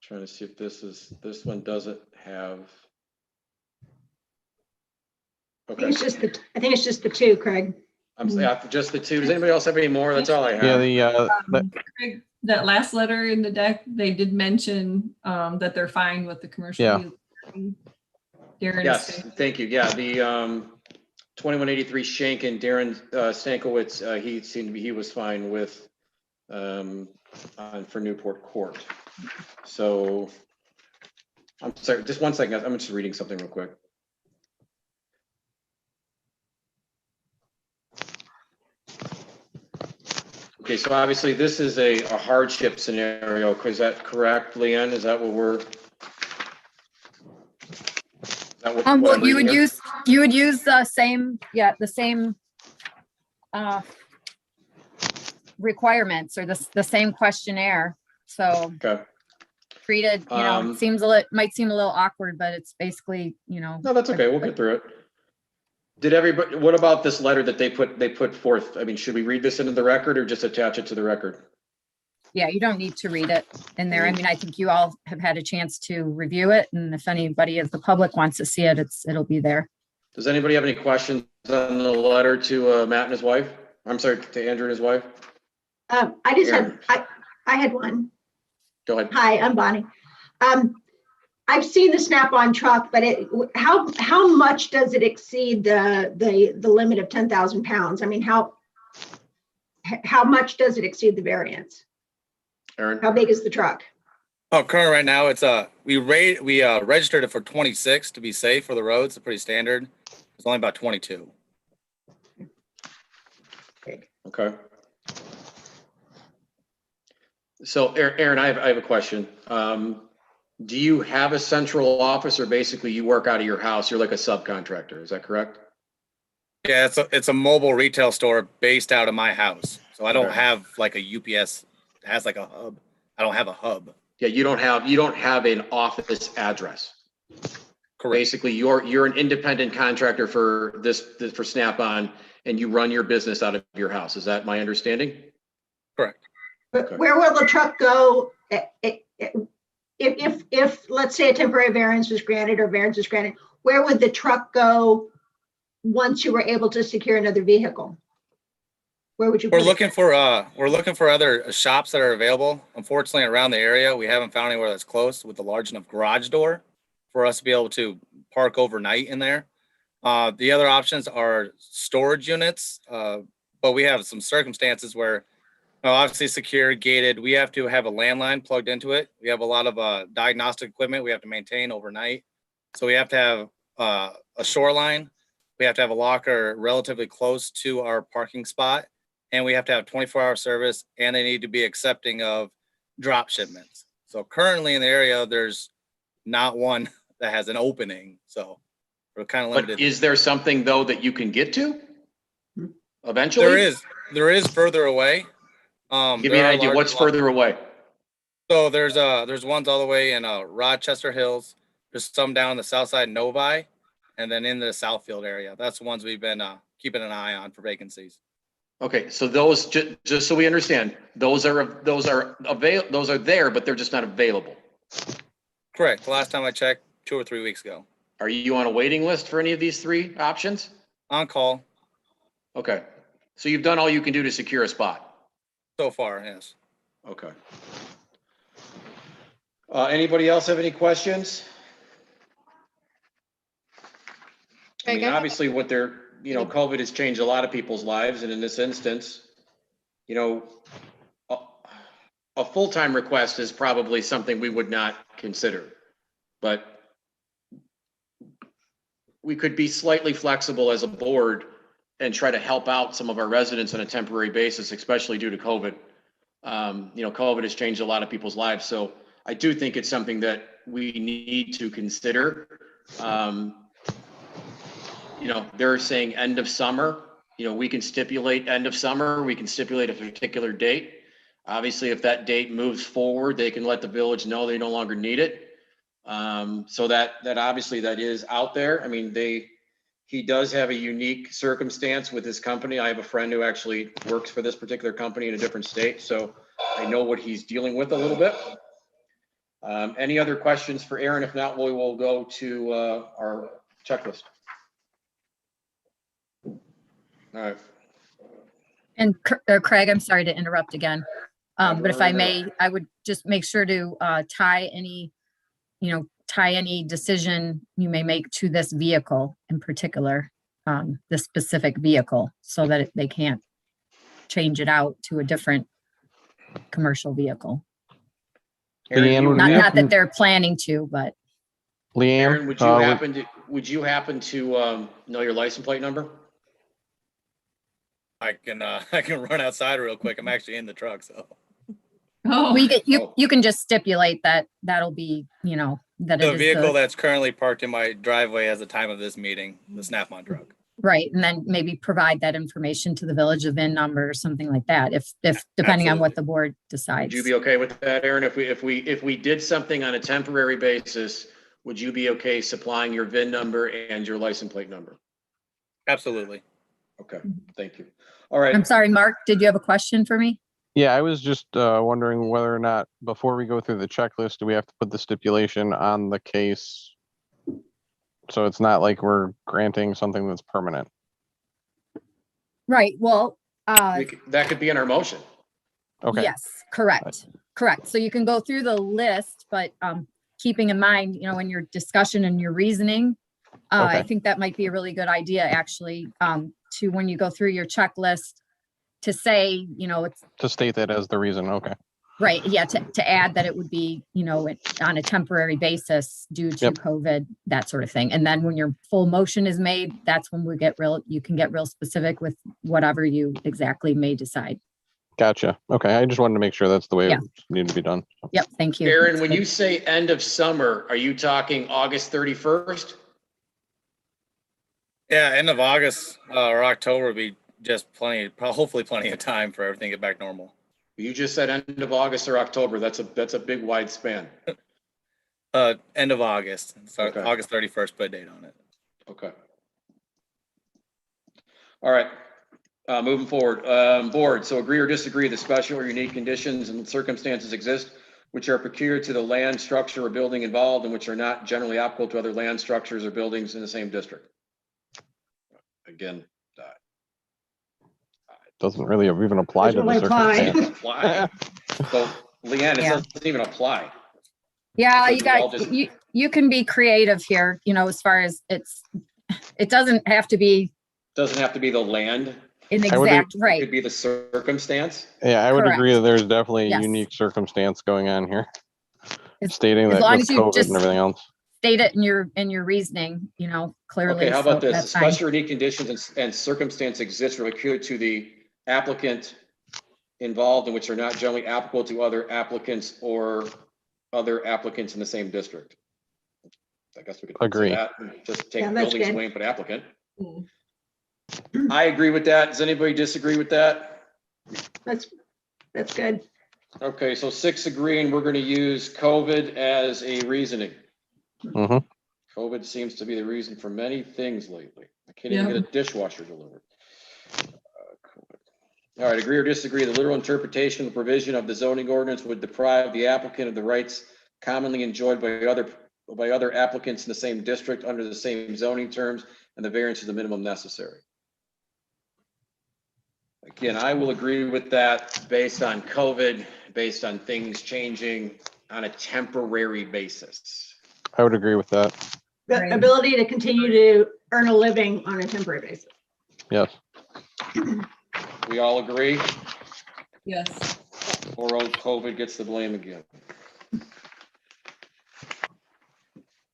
Trying to see if this one doesn't have. Okay. I think it's just the two, Craig. I'm just the two. Does anybody else have any more? That's all I have. Yeah, that last letter in the deck, they did mention that they're fine with the commercial. Yeah. vehicle. Darren Yes, is- thank you. Yeah, the 2183 Shank and Darren Stankiewicz, he was fine with for Newport Court. So I'm sorry, just one second. I'm just reading something real quick. Okay, so obviously this is a hardship scenario. Is that correct, Leanne? Is that what we're? What Well, I'm you reading would here? use the same, the same requirements or the same questionnaire. So Okay. treated, it seems might seem a little awkward, but it's basically, No, that's okay. We'll get through it. Did everybody, what about this letter that they put forth? I mean, should we read this into the record or just attach it to the record? yeah, you don't need to read it in there. I mean, I think you all have had a chance to review it. And if anybody of the public wants to see it, it'll be there. Does anybody have any questions on the letter to Matt and his wife? I'm sorry, to Andrew and his wife? I had one. Go ahead. Hi, I'm Bonnie. I've seen the Snap-on truck, but how much does it exceed the limit of 10,000 pounds? I mean, how much does it exceed the variance? Aaron? How big is the truck? Oh, current right now, it's we registered it for 26 to be safe for the roads. It's pretty standard. It's only about 22. Okay. So Aaron, I have a question. Do you have a central office, or basically you work out of your house? You're like a subcontractor, is that correct? Yeah, it's a mobile retail store based out of my house. So I don't Okay. have like a UPS. It has like a hub. I don't have a hub. Yeah, you don't have an office address. Correct. Basically, you're an independent contractor for for Snap-on, and you run your business out of your house. Is that my understanding? Correct. Okay. Where will the truck go if let's say a temporary variance was granted or variance was granted? Where would the truck go once you were able to secure another vehicle? Where would you? We're looking for other shops that are available. Unfortunately, around the area, we haven't found anywhere that's close with a large enough garage door for us to be able to park overnight in there. The other options are storage units, but we have some circumstances where obviously secure, gated. We have to have a landline plugged into it. We have a lot of diagnostic equipment we have to maintain overnight. So we have to have a shoreline. We have to have a locker relatively close to our parking spot. And we have to have 24-hour service, and they need to be accepting of drop shipments. So currently in the area, there's not one that has an opening. So we're kind of limited. But is there something though that you can get to eventually? There is further away. Give me an idea. What's further away? So there's ones all the way in Rochester Hills. There's some down the south side Novi, and then in the Southfield area. That's the ones we've been keeping an eye on for vacancies. Okay, so those just so we understand, those are there, but they're just not available. Correct. The last time I checked, 2 or 3 weeks ago. Are you on a waiting list for any of these three options? On call. Okay, so you've done all you can do to secure a spot. So far, yes. Okay. Anybody else have any questions? I mean, obviously what they're, COVID has changed a lot of people's lives. And in this instance, a full-time request is probably something we would not consider, but we could be slightly flexible as a board and try to help out some of our residents on a temporary basis, especially due to COVID. COVID has changed a lot of people's lives. So I do think it's something that we need to consider. They're saying end of summer. We can stipulate end of summer. We can stipulate a particular date. Obviously, if that date moves forward, they can let the village know they no longer need it. So that obviously that is out there. I mean, he does have a unique circumstance with his company. I have a friend who actually works for this particular company in a different state, so I know what he's dealing with a little bit. Any other questions for Aaron? If not, we will go to our checklist. All right. And Craig, I'm sorry to interrupt again. But if I Never may, I would just make sure to tie any decision you may make to this vehicle in particular, this specific vehicle, so that they can't change it out to a different commercial vehicle. Aaron, Leanne, you- would Not, we not happen- that they're planning to, but Aaron, Leanne, would you happen to know your license plate number? I can run outside real quick. I'm actually in the truck, so. Oh, you can just stipulate that that'll be, that it The is vehicle that's currently parked in my driveway at the time of this meeting, the Snap-on truck. right. And then maybe provide that information to the village, the VIN number or something like that, if depending on what Absolutely. the board Would decides. you be okay with that, Aaron? If we did something on a temporary basis, would you be okay supplying your VIN number and your license plate number? Absolutely. Okay, thank you. All right. I'm sorry, Mark, did you have a question for me? yeah, I was just wondering whether or not, before we go through the checklist, do we have to put the stipulation on the case? So it's not like we're granting something that's permanent. Right, well, That could be in our motion. Okay. yes, correct. So you can go through the list, but keeping in mind, in your discussion and your reasoning, I Okay. think that might be a really good idea, actually, to when you go through your checklist, to say, it's To state that as the reason. Okay. right, yeah, to add that it would be, on a temporary basis due to Yep. COVID, that sort of thing. And then when your full motion is made, that's when you can get real specific with whatever you exactly may decide. Gotcha. Okay. I just wanted to make sure that's the way Yeah. it needed to be done. Yep, thank you. Aaron, That's when good. you say end of summer, are you talking August 31st? Yeah, end of August or October would be just hopefully plenty of time for everything to get back normal. You just said end of August or October. That's a big wide span. End of August. So Okay. August 31st, put a date on it. Okay. All right. Moving forward, board, so agree or disagree that special or unique conditions and circumstances exist which are peculiar to the land, structure, or building involved and which are not generally applicable to other land, structures, or buildings in the same district. Again, Doesn't really even apply to Doesn't the really apply. circumstance. apply. So Leanne, it Yeah. doesn't even apply. Yeah, So you we all got, just- you can be creative here, as far as it doesn't have to be Doesn't have to be the land. an I would exact, It right, could be the circumstance. Yeah, I would agree Correct. that there's definitely a Yes. unique circumstance going on here. As- Stating as that long with as you COVID just- and everything else. state it in your reasoning, clearly. Okay, how so about this? that's fine. Special or unique conditions and circumstance exist or occur to the applicant involved and which are not generally applicable to other applicants or other applicants in the same district. I guess we could say Agree. that and just take Yeah, that's buildings good. away and put applicant. Mm. I agree with that. Does anybody disagree with that? That's good. Okay, so 6 agreeing, we're going to use COVID as a reasoning. Hmm. COVID seems to be the reason for many things lately. I can't even Yeah. get a dishwasher delivered. COVID. All right, agree or disagree, the literal interpretation of the provision of the zoning ordinance would deprive the applicant of the rights commonly enjoyed by other applicants in the same district under the same zoning terms, and the variance is the minimum necessary. Again, I will agree with that based on COVID, based on things changing on a temporary basis. I would agree with that. The Right. ability to continue to earn a living on a temporary basis. Yes. We all agree? Yes. Poor old COVID gets the blame again.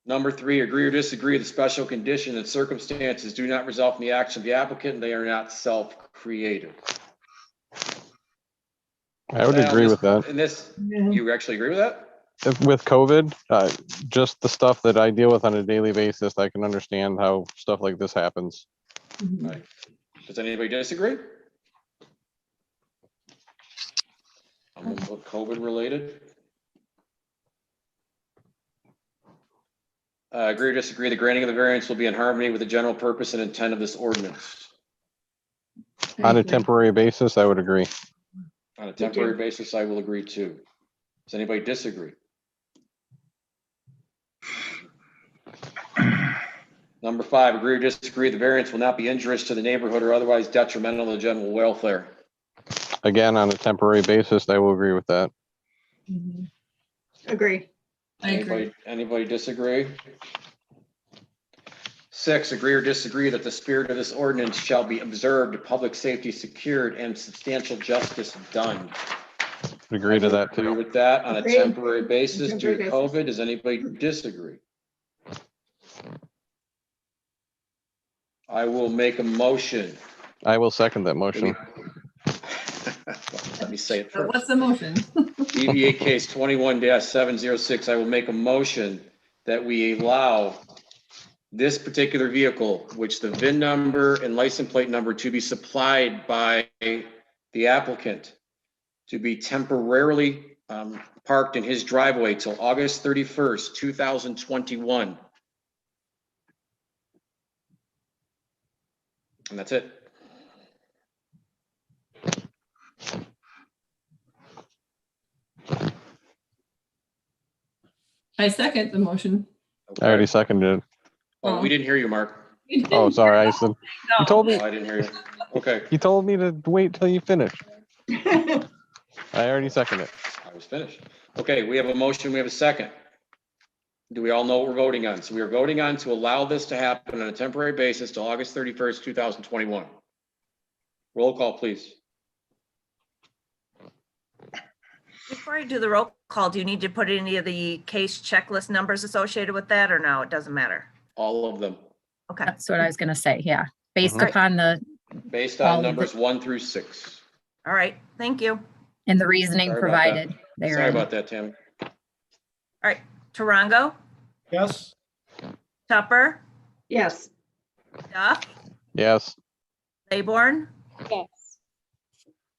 Number 3, agree or disagree, the special condition and circumstances do not result from the action of the applicant, and they are not self-created. I would agree with that. And this, Yeah. you actually agree with that? With COVID, just the stuff that I deal with on a daily basis, I can understand how stuff like this happens. Right. Does anybody disagree? COVID related? Agree or disagree, the granting of the variance will be in harmony with the general purpose and intent of this ordinance. On a temporary basis, I would agree. On a temporary basis, I will agree too. Does anybody disagree? Number 5, agree or disagree, the variance will not be injurious to the neighborhood or otherwise detrimental to the general welfare. Again, on a temporary basis, I will agree with that. Agree. I agree. Anybody disagree? 6, agree or disagree that the spirit of this ordinance shall be observed, public safety secured, and substantial justice done. Agree to that Agree too. with that on a Agree. temporary basis due to Temporary basis. COVID. Does anybody disagree? I will make a motion. I will second that motion. Let me say it So first. what's the motion? DBA case 21-706, I will make a motion that we allow this particular vehicle, which the VIN number and license plate number to be supplied by the applicant, to be temporarily parked in his driveway till August 31st, 2021. And that's it. I second the motion. I already seconded it. Oh, we didn't hear you, Mark. Oh, sorry. I said, you told me, Oh, I didn't hear you. Okay, you told me to wait till you finish. I already seconded it. I was finished. Okay, we have a motion, we have a second. Do we all know what we're voting on? So we are voting on to allow this to happen on a temporary basis till August 31st, 2021. Roll call, please. Before I do the roll call, do you need to put any of the case checklist numbers associated with that, or no, it doesn't matter? All of them, Okay. That's what I was gonna say, yeah. Based Mhm. upon the, based All on of numbers 1 through 6. All right, thank you. All and the reasoning Sorry about that. provided Sorry therein. about that, Tammy. right, Tarango, Yes. Tupper, Yes. Duff, Yes. Laybourne, Yes.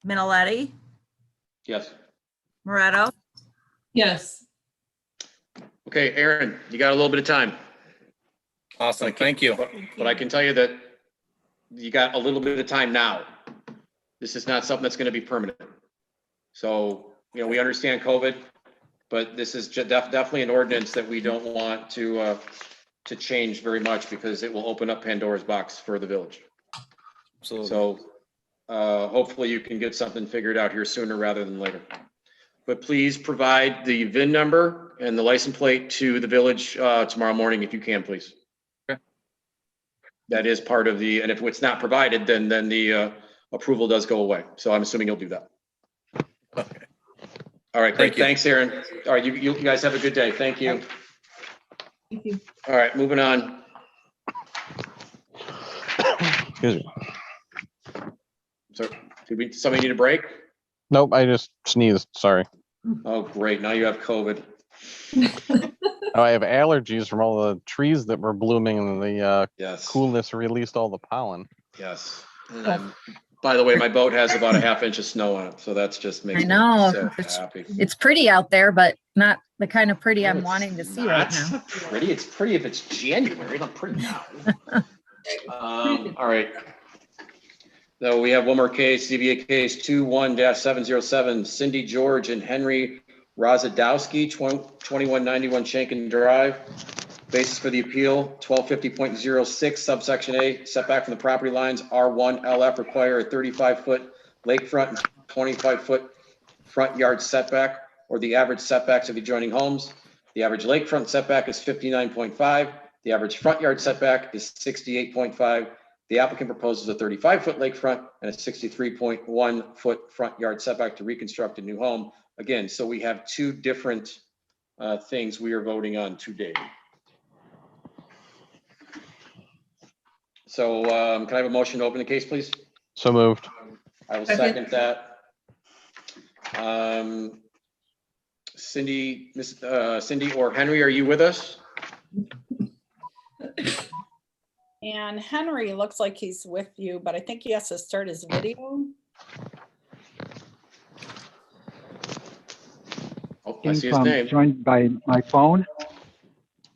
Minneletti, Yes. Moretto. Yes. Okay, Aaron, you got a little bit of time. Awesome, thank you. But I can tell you that you got a little bit of time now. This is not something that's going to be permanent. So, we understand COVID, but this is definitely an ordinance that we don't want to change very much because it will open up Pandora's box for the village. Absolutely. So hopefully you can get something figured out here sooner rather than later. But please provide the VIN number and the license plate to the village tomorrow morning if you can, please. Okay. That is part of the, and if it's not provided, then the approval does go away. So I'm assuming you'll do that. Okay. All right, great. Thank you. Thanks, Aaron. All right, you guys have a good day. Thank you. Thank you. All right, moving on. Excuse me. So, somebody need a break? Nope, I just sneezed. Sorry. Oh, great. Now you have COVID. Oh, I have allergies from all the trees that were blooming and the Yes. coolness released all the pollen. Yes. And by the way, my boat has about a half inch of snow on it, so that's just makes I know, me so it's- happy. It's pretty out there, but not the kind of pretty No, I'm it's wanting to see right not now. Pretty. It's pretty if it's January, not pretty now. All right. So we have one more case, ZBA case 21-707, Cindy George and Henry Rozadowski, 2191 Shanken Drive. Basis for the appeal, 1250.06 subsection A, setback from the property lines, R1 LF require a 35-foot lakefront and 25-foot front yard setback, or the average setbacks of adjoining homes. The average lakefront setback is 59.5. The average front yard setback is 68.5. The applicant proposes a 35-foot lakefront and a 63.1-foot front yard setback to reconstruct a new home. Again, so we have two different things we are voting on today. So can I have a motion to open the case, please? So moved. I will second that. Cindy or Henry, are you with us? And Henry looks like he's with you, but I think he has to start his video. Oh, I see his name. Joined by my phone.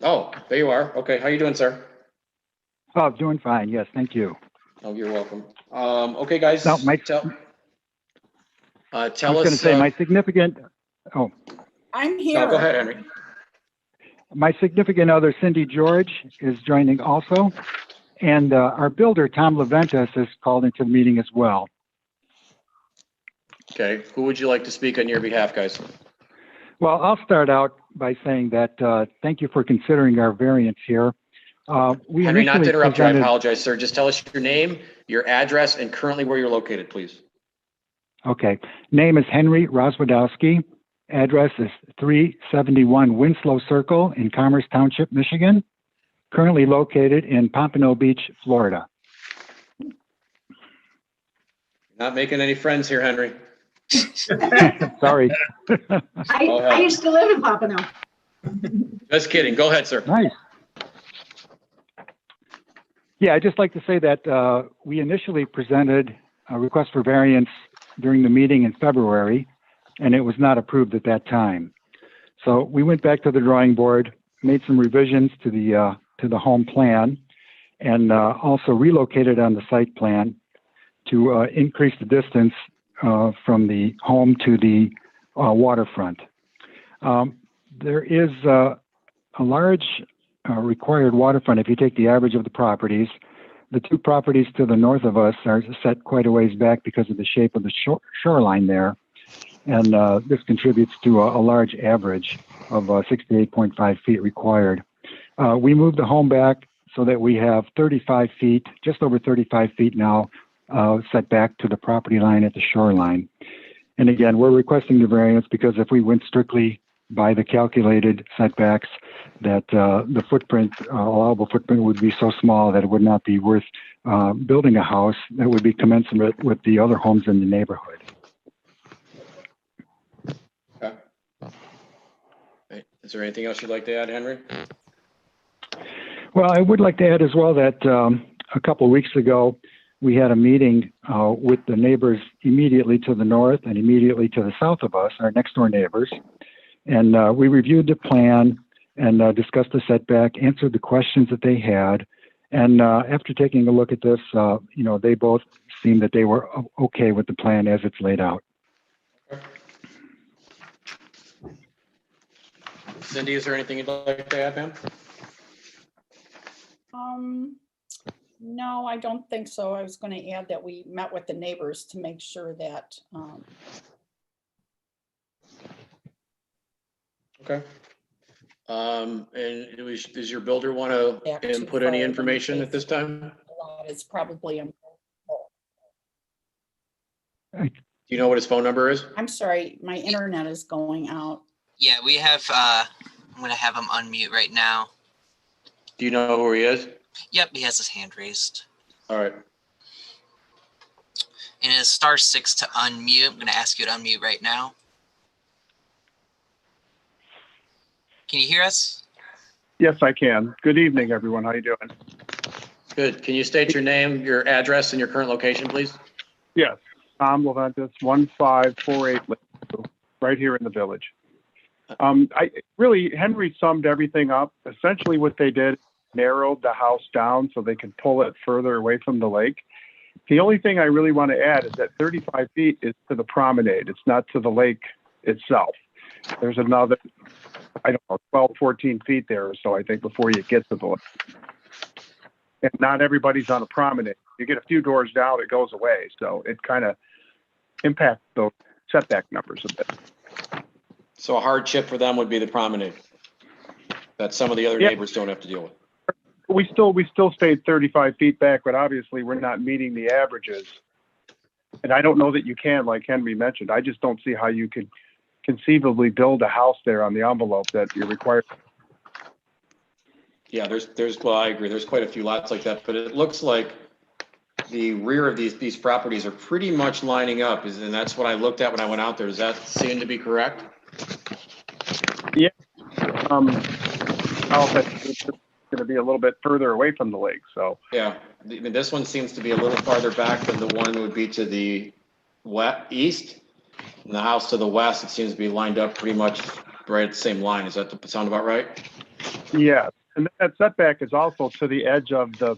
Oh, there you are. Okay, how you doing, sir? Oh, doing fine. Yes, thank you. Oh, you're welcome. Okay, guys. No, tell I us. was going to say my significant. Oh, I'm here. No, go ahead, Henry. my significant other, Cindy George, is joining also, and our builder, Tom Leventis, is called into the meeting as well. Okay, who would you like to speak on your behalf, guys? Well, I'll start out by saying that thank you for considering our variance here. We Henry, not to initially interrupt you, I presented- apologize, sir. Just tell us your name, your address, and currently where you're located, please. Okay. Name is Henry Roswadowski. Address is 371 Winslow Circle in Commerce Township, Michigan. Currently located in Pompano Beach, Florida. Not making any friends here, Henry. Sorry. I used to live in Pompano. Just kidding. Go ahead, sir. Nice. Yeah, I'd just like to say that we initially presented a request for variance during the meeting in February, and it was not approved at that time. So we went back to the drawing board, made some revisions to the home plan, and also relocated on the site plan to increase the distance from the home to the waterfront. There is a large required waterfront if you take the average of the properties. The two properties to the north of us are set quite a ways back because of the shape of the shoreline there. And this contributes to a large average of 68.5 feet required. We moved the home back so that we have 35 feet, just over 35 feet now, set back to the property line at the shoreline. And again, we're requesting the variance because if we went strictly by the calculated setbacks, that the footprint, allowable footprint would be so small that it would not be worth building a house that would be commensurate with the other homes in the neighborhood. Okay. Is there anything else you'd like to add, Henry? Well, I would like to add as well that a couple of weeks ago, we had a meeting with the neighbors immediately to the north and immediately to the south of us, our next door neighbors. And we reviewed the plan and discussed the setback, answered the questions that they had. And after taking a look at this, they both seemed that they were okay with the plan as it's laid out. Cindy, is there anything you'd like to add, ma'am? No, I don't think so. I was going to add that we met with the neighbors to make sure that Okay. And does your builder want to to input any fire them information if at this time? it's probably. Do you know what his phone number is? I'm sorry, my internet is going out. Yeah, we have, I'm going to have him unmute right now. Do you know who he is? Yep, he has his hand raised. All right. And it is *6 to unmute. I'm going to ask you to unmute right now. Can you hear us? Yes, I can. Good evening, everyone. How you doing? Good. Can you state your name, your address, and your current location, please? Yes, Tom Leventis, 1548 Lakeview, right here in the village. Henry summed everything up. Essentially what they did, narrowed the house down so they could pull it further away from the lake. The only thing I really want to add is that 35 feet is to the promenade. It's not to the lake itself. There's another, 12, 14 feet there or so, I think, before you get to the lake. And not everybody's on a promenade. You get a few doors down, it goes away. So it kind of impacts those setback numbers a bit. So a hard chip for them would be the promenade that some of the other neighbors don't have to deal with. We still stayed 35 feet back, but obviously we're not meeting the averages. And I don't know that you can, like Henry mentioned. I just don't see how you could conceivably build a house there on the envelope that you're required. Yeah, well, I agree. There's quite a few lots like that, but it looks like the rear of these properties are pretty much lining up, and that's what I looked at when I went out there. Does that seem to be correct? Yeah. It's going to be a little bit further away from the lake, so. Yeah, I mean, this one seems to be a little farther back than the one would be to the east. And the house to the west, it seems to be lined up pretty much right at the same line. Does that sound about right? Yeah, and that setback is also to the edge of the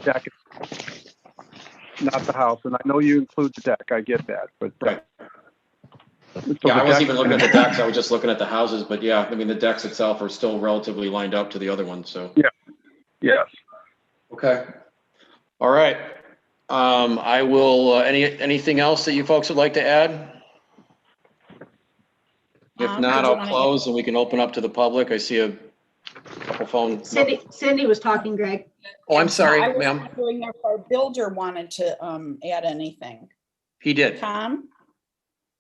deck, not the house. And I know you include the deck. I get that, but right. So yeah, I wasn't even looking at the decks. I was just looking at the houses. But yeah, I mean, the decks itself are still relatively lined up to the other one. So yeah, yes. Okay. All right. I will, anything else that you folks would like to add? If not, Did you I'll wanna- close and we can open up to the public. I see a couple phone. Cindy was talking, Greg. Oh, I'm I sorry, was ma'am. wondering if our builder wanted to add anything. He did. Tom?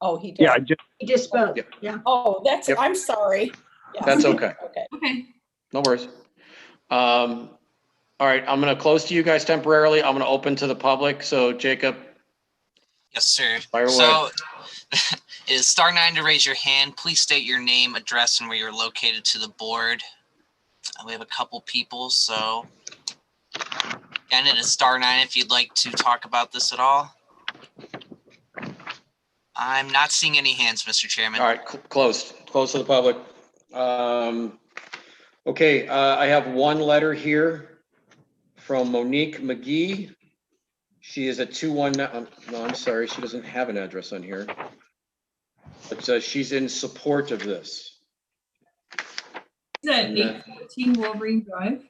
Oh, he did. Yeah, He just spoke. Yep. Yeah. Oh, that's, Yep. I'm sorry. Yes. That's okay. Okay. Okay. No worries. All right, I'm gonna close to you guys temporarily. I'm gonna open to the public. So Jacob, Yes, sir. fire away. So it is *9 to raise your hand. Please state your name, address, and where you're located to the board. We have a couple people, so again, it is *9 if you'd like to talk about this at all. I'm not seeing any hands, Mr. Chairman. All right, closed to the public. Okay, I have one letter here from Monique McGee. She is at 219, no, I'm sorry, she doesn't have an address on here. But she's in support of this. Is that 814 Wolverine Drive?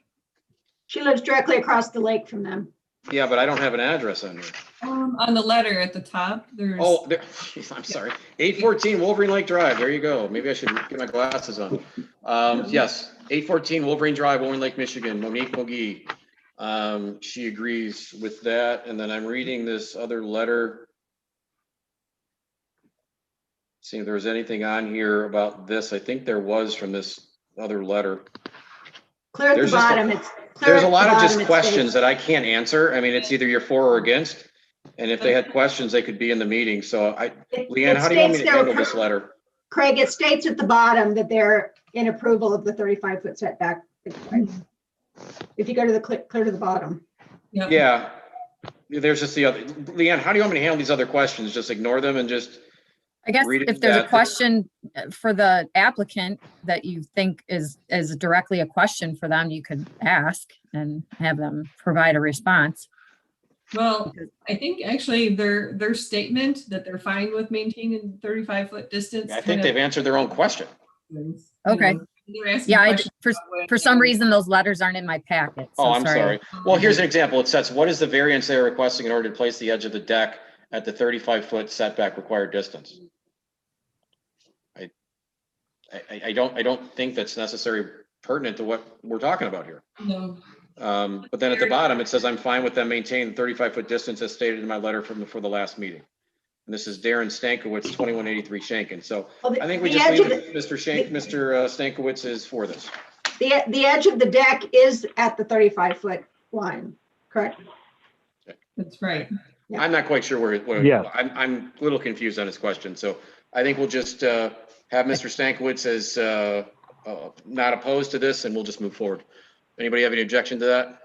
She lives directly across the lake from them. Yeah, but I don't have an address on here. On the letter at the top, there's. Oh, there, I'm sorry. 814 Wolverine Lake Drive. There you go. Maybe I should get my glasses on. Yes, 814 Wolverine Drive, Wolverine Lake, Michigan. Monique McGee. She agrees with that. And then I'm reading this other letter. See if there's anything on here about this. I think there was from this other letter. Clear at the There's just bottom. There's a lot of just it's questions that I can't answer. I mean, it's either you're for or against. And if they had questions, they could be in the meeting. So Leanne, how do you want me to handle this letter? Craig, it states at the bottom that they're in approval of the 35-foot setback. If you go to the clear to the bottom. Yeah. There's just the other, Leanne, how do you want me to handle these other questions? Just ignore them and just I guess read it if there's a that- question for the applicant that you think is directly a question for them, you could ask and have them provide a response. Well, I think actually their statement that they're fine with maintaining 35-foot distance. I think they've answered their own question. Okay. They're asking Yeah, questions about for some reason, those letters aren't in my packet. so Oh, I'm sorry. Well, here's an example. It says, what is the variance they are requesting in order to place the edge of the deck at the 35-foot setback required distance? I don't think that's necessarily pertinent to what we're talking about here. No. But then at the bottom, it says, I'm fine with them maintaining 35-foot distance as stated in my letter for the last meeting. And this is Darren Stankiewicz, 2183 Shankin. So I think we just leave it. Mr. Stankiewicz is for this. The edge of the deck is at the 35-foot line, correct? That's right. Yeah. I'm not quite sure where Yeah. I'm a little confused on his question. So I think we'll just have Mr. Stankiewicz as not opposed to this, and we'll just move forward. Anybody have any objection to that?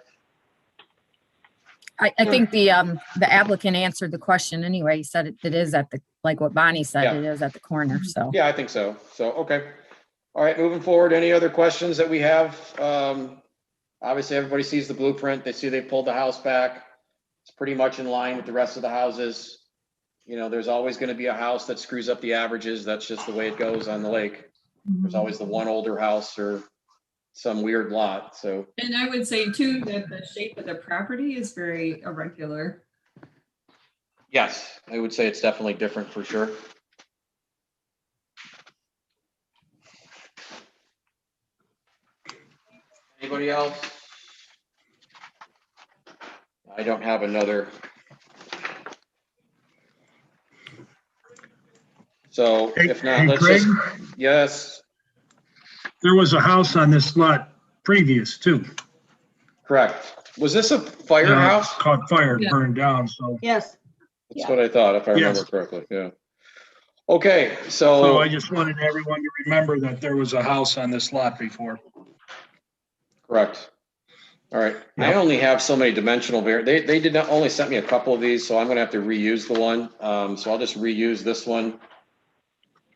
I think the applicant answered the question anyway. He said it is at the, like what Bonnie said, Yeah. it is at the corner, so. Yeah, I think so. So, okay. All right, moving forward, any other questions that we have? Obviously, everybody sees the blueprint. They see they pulled the house back. It's pretty much in line with the rest of the houses. You know, there's always going to be a house that screws up the averages. That's just the way it goes on the lake. There's always the one older house or some weird lot, so. And I would say too, that the shape of the property is very irregular. Yes, I would say it's definitely different for sure. Anybody else? I don't have another. So if not, Hey, let's Craig? just, yes, There was a house on this lot previous too. correct. Was this a firehouse? Caught fire, Yeah. burned down, so. Yes. That's what I thought, if I remember Yes. correctly, yeah. Okay, So so, I just wanted everyone to remember that there was a house on this lot before. correct. All right, I only have so many dimensional they did not only sent me a couple of these, so I'm gonna have to reuse the one. So I'll just reuse this one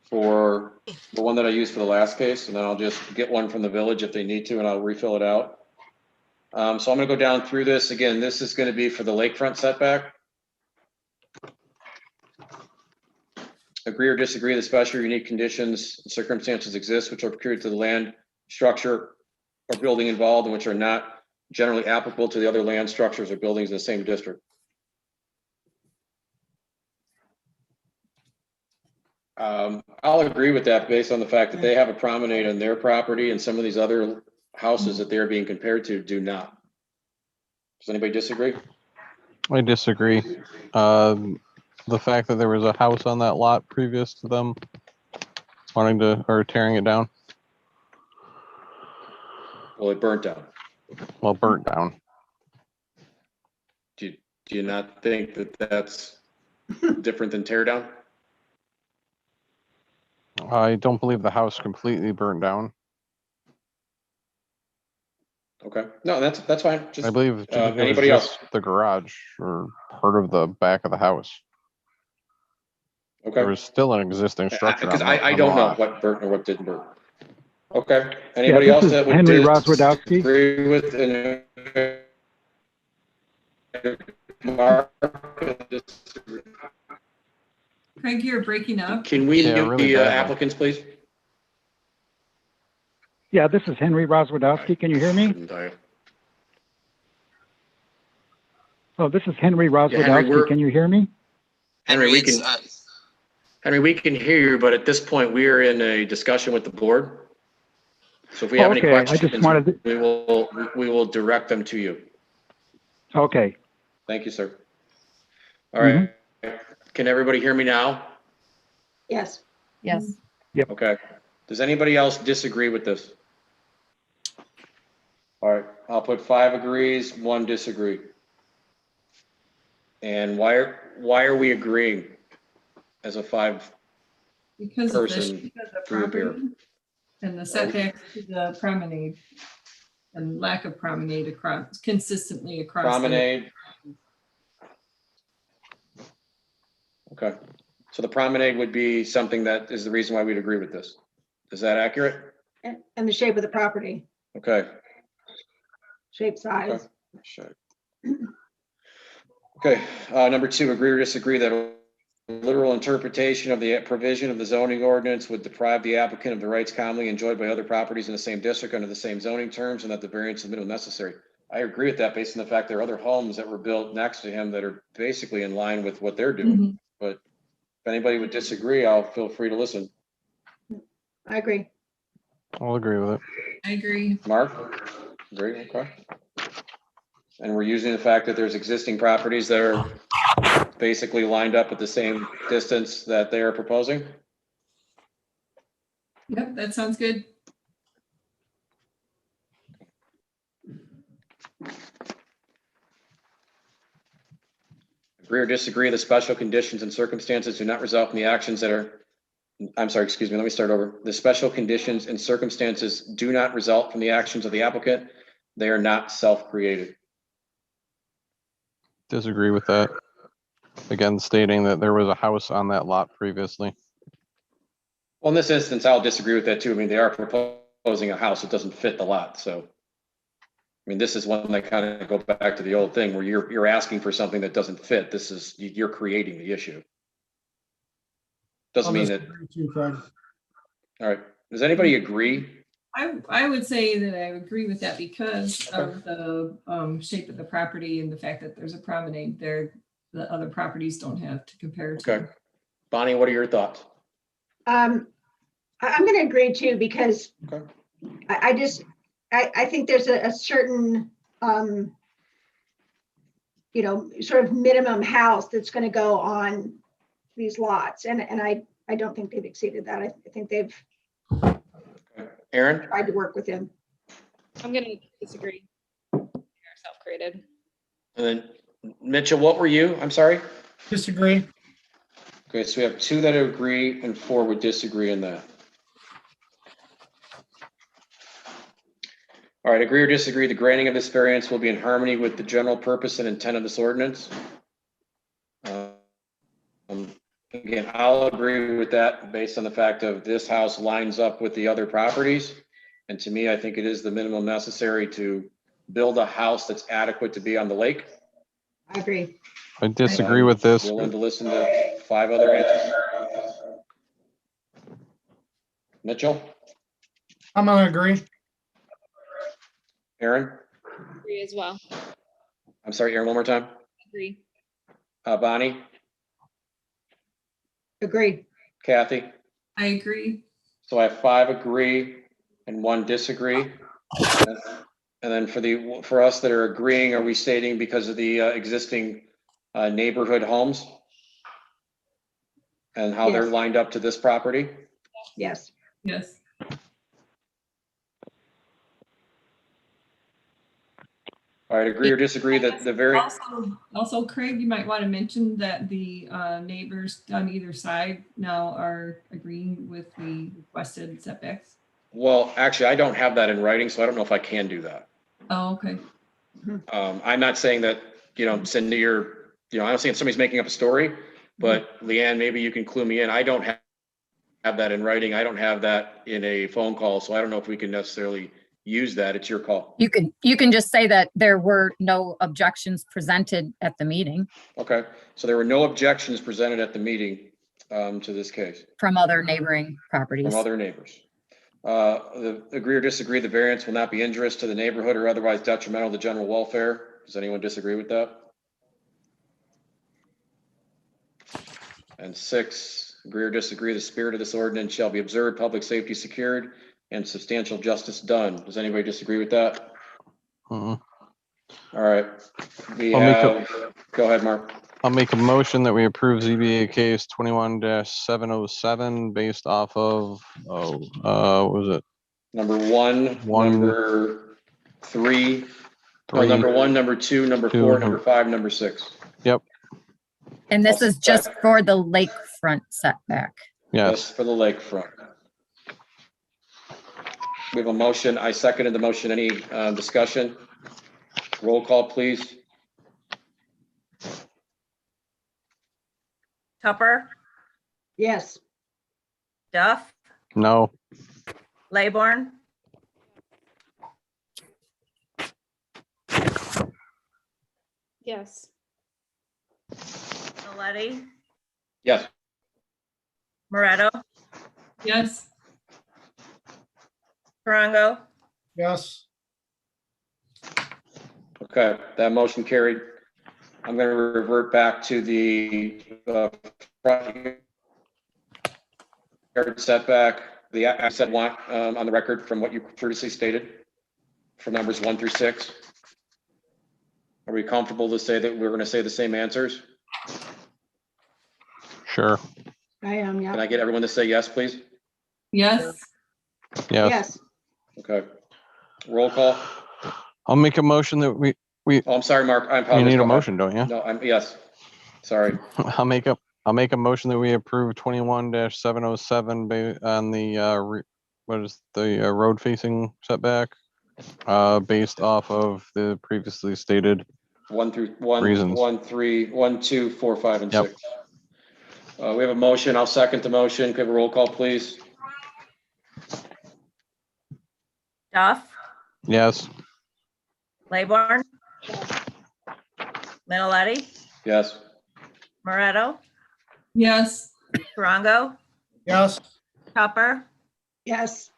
for the one that I used for the last case, and then I'll just get one from the village if they need to, and I'll refill it out. So I'm gonna go down through this. Again, this is gonna be for the lakefront setback. Agree or disagree that special or unique conditions and circumstances exist which are peculiar to the land, structure, or building involved and which are not generally applicable to the other land structures or buildings in the same district. I'll agree with that based on the fact that they have a promenade on their property and some of these other houses that they're being compared to do not. Does anybody disagree? I disagree. The fact that there was a house on that lot previous to them wanting to, or tearing it down. Well, it burnt down. Well, burnt down. Do you not think that that's different than tear down? I don't believe the house completely burnt down. Okay, no, that's fine. Just, I believe it was anybody just else? the garage or part of the back of the house. Okay. There was still an existing structure. Because on I the don't know lot. what burnt or what didn't burn. Okay, anybody this else is that would Henry Roswadowski. disagree with Mark? Craig, you're breaking up. Can we Yeah, give really the badly. applicants, please? Yeah, this is Henry Roswadowski. Can you hear me? Oh, this is Henry Roswadowski. we're- Can you hear me? Henry, we it's, can, Henry, we can hear you, but at this point, we are in a discussion with the board. So if we have any Okay, I questions, just wanted to- we will direct them to you. Okay. Thank you, sir. All right. Can everybody hear me now? Yes. Yes. Okay. Does anybody else disagree with this? All right, I'll put 5 agrees, 1 disagree. And why are we agreeing as a 5? Because of the Person shape of the group here. property and the setbacks to the promenade and lack of promenade across, consistently across. Promenade. Okay, so the promenade would be something that is the reason why we'd agree with this. Is that accurate? And the shape of the property, Okay. shape, size. Sure. Okay, number 2, agree or disagree that a literal interpretation of the provision of the zoning ordinance would deprive the applicant of the rights commonly enjoyed by other properties in the same district under the same zoning terms, and that the variance is minimum necessary. I agree with that based on the fact there are other homes that were built next to him that are basically in line with what they're doing. But if anybody would disagree, I'll feel free to listen. I agree. I'll agree with it. I agree. Mark? Agree, okay. And we're using the fact that there's existing properties that are basically lined up at the same distance that they are proposing? Yep, that sounds good. Agree or disagree, the special conditions and circumstances do not result from the actions that are, I'm sorry, excuse me, let me start over. The special conditions and circumstances do not result from the actions of the applicant. They are not self-created. Disagree with that. Again, stating that there was a house on that lot previously. Well, in this instance, I'll disagree with that too. I mean, they are proposing a house that doesn't fit the lot, so. I mean, this is one that kind of go back to the old thing where you're asking for something that doesn't fit. This is, you're creating the issue. Doesn't mean that. All right. Does anybody agree? I would say that I agree with that because of the shape of the property and the fact that there's a promenade there, the other properties don't have to compare to. Okay. Bonnie, what are your thoughts? I'm going to agree too, because Okay. I think there's a certain, sort of minimum house that's going to go on these lots. And I don't think they've exceeded that. I think they've Aaron? tried to work with him. I'm gonna disagree. They're self-created. And then Mitchell, what were you? I'm sorry? Disagree. Okay, so we have 2 that agree and 4 would disagree in that. All right, agree or disagree, the granting of this variance will be in harmony with the general purpose and intent of this ordinance. Again, I'll agree with that based on the fact of this house lines up with the other properties. And to me, I think it is the minimum necessary to build a house that's adequate to be on the lake. I agree. I disagree with this. Willing to listen to 5 other answers. Mitchell? I'm gonna agree. Aaron? Agree as well. I'm sorry, Aaron, one more time. Agree. Bonnie? Agree. Kathy? I agree. So I have 5 agree and 1 disagree. And then for us that are agreeing, are we stating because of the existing neighborhood homes? And how they're Yes. lined up to this property? Yes. Yes. All right, agree or disagree that the very, Also, Craig, you might want to mention that the neighbors on either side now are agreeing with the requested setbacks. well, actually, I don't have that in writing, so I don't know if I can do that. Oh, okay. I'm not saying that, Cindy, I'm not saying somebody's making up a story, but Leanne, maybe you can clue me in. I don't have that in writing. I don't have that in a phone call, so I don't know if we can necessarily use that. It's your call. You can just say that there were no objections presented at the meeting Okay, so there were no objections presented at the meeting to this case from other neighboring properties. from other neighbors. Agree or disagree, the variance will not be injurious to the neighborhood or otherwise detrimental to the general welfare. Does anyone disagree with that? And 6, agree or disagree, the spirit of this ordinance shall be observed, public safety secured, and substantial justice done. Does anybody disagree with that? Mhm. All right. We I'll make have, go ahead, Mark. I'll make a motion that we approve ZBA case 21-707 based off of, what was it? Number 1, number 3, Three. number 1, number 2, number 4, number 5, number 6. Yep. And this is just for the lakefront setback. Yes. For the lakefront. We have a motion. I seconded the motion. Any discussion? Roll call, please. Tupper, Yes. Duff, No. Layborn, Yes. Maletti, Yes. Moretto, Yes. Karango, Yes. Okay, that motion carried. I'm going to revert back to the front yard setback. I said one on the record from what you previously stated from numbers 1 through 6. Are we comfortable to say that we're going to say the same answers? Sure. I am, yeah. Can I get everyone to say yes, please? Yes. Yes. Yes. Okay. Roll call. I'll make a motion that we, Oh, I'm sorry, Mark. I you apologize. need Go a ahead. motion, don't you? No, yes. Sorry. I'll make a motion that we approve 21-707 on the, what is the road facing setback? Based off of the previously stated 1 through 1, reasons. 1, 3, 1, 2, 4, 5, and Yep. 6. We have a motion. I'll second the motion. Could we have a roll call, please? Duff, Yes. Layborn, Maletti, Yes. Moretto, Yes. Karango, Yes. Tupper, Yes.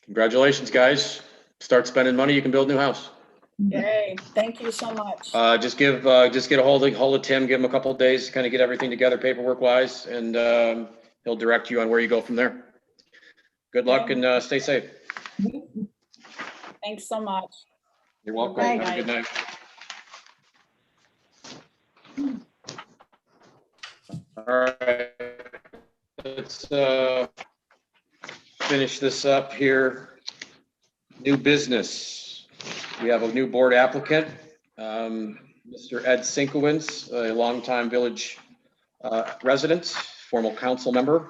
Congratulations, guys. Start spending money. You can build a new house. Yay, thank you so much. Just get a hold of Tim, give him a couple of days to kind of get everything together paperwork wise, and he'll direct you on where you go from there. Good luck and stay safe. Thanks so much. You're welcome. Good Have a good night. All right. Let's finish this up here. New business. We have a new board applicant, Mr. Ed Sinkowitz, a longtime village resident, formal council member.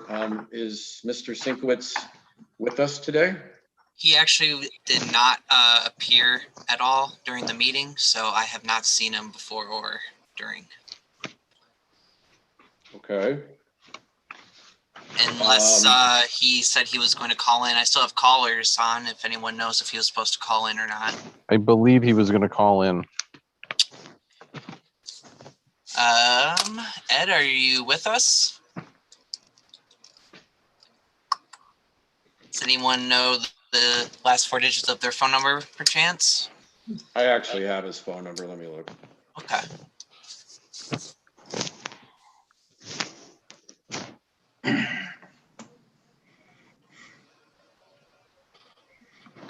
Is Mr. Sinkowitz with us today? He actually did not appear at all during the meeting, so I have not seen him before or during. Okay. Unless he said he was going to call in. I still have callers on if anyone knows if he was supposed to call in or not. I believe he was going to call in. Ed, are you with us? Does anyone know the last 4 digits of their phone number, perchance? I actually have his phone number. Let me look. Okay.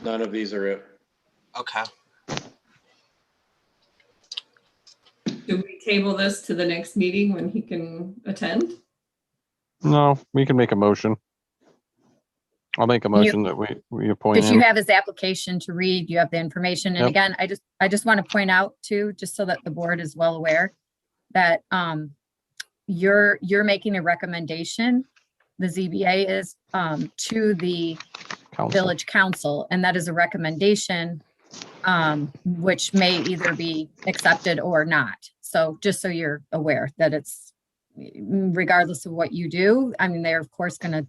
None of these are it. Okay. Do we table this to the next meeting when he can attend? No, we can make a motion. I'll make a motion that we appoint Because you him. have his application to read, you have the information. And Yep. again, I just want to point out too, just so that the board is well aware that you're making a recommendation. The ZBA is to the Council. village council, and that is a recommendation which may either be accepted or not. So just so you're aware that it's regardless of what you do, I mean, they're of course going to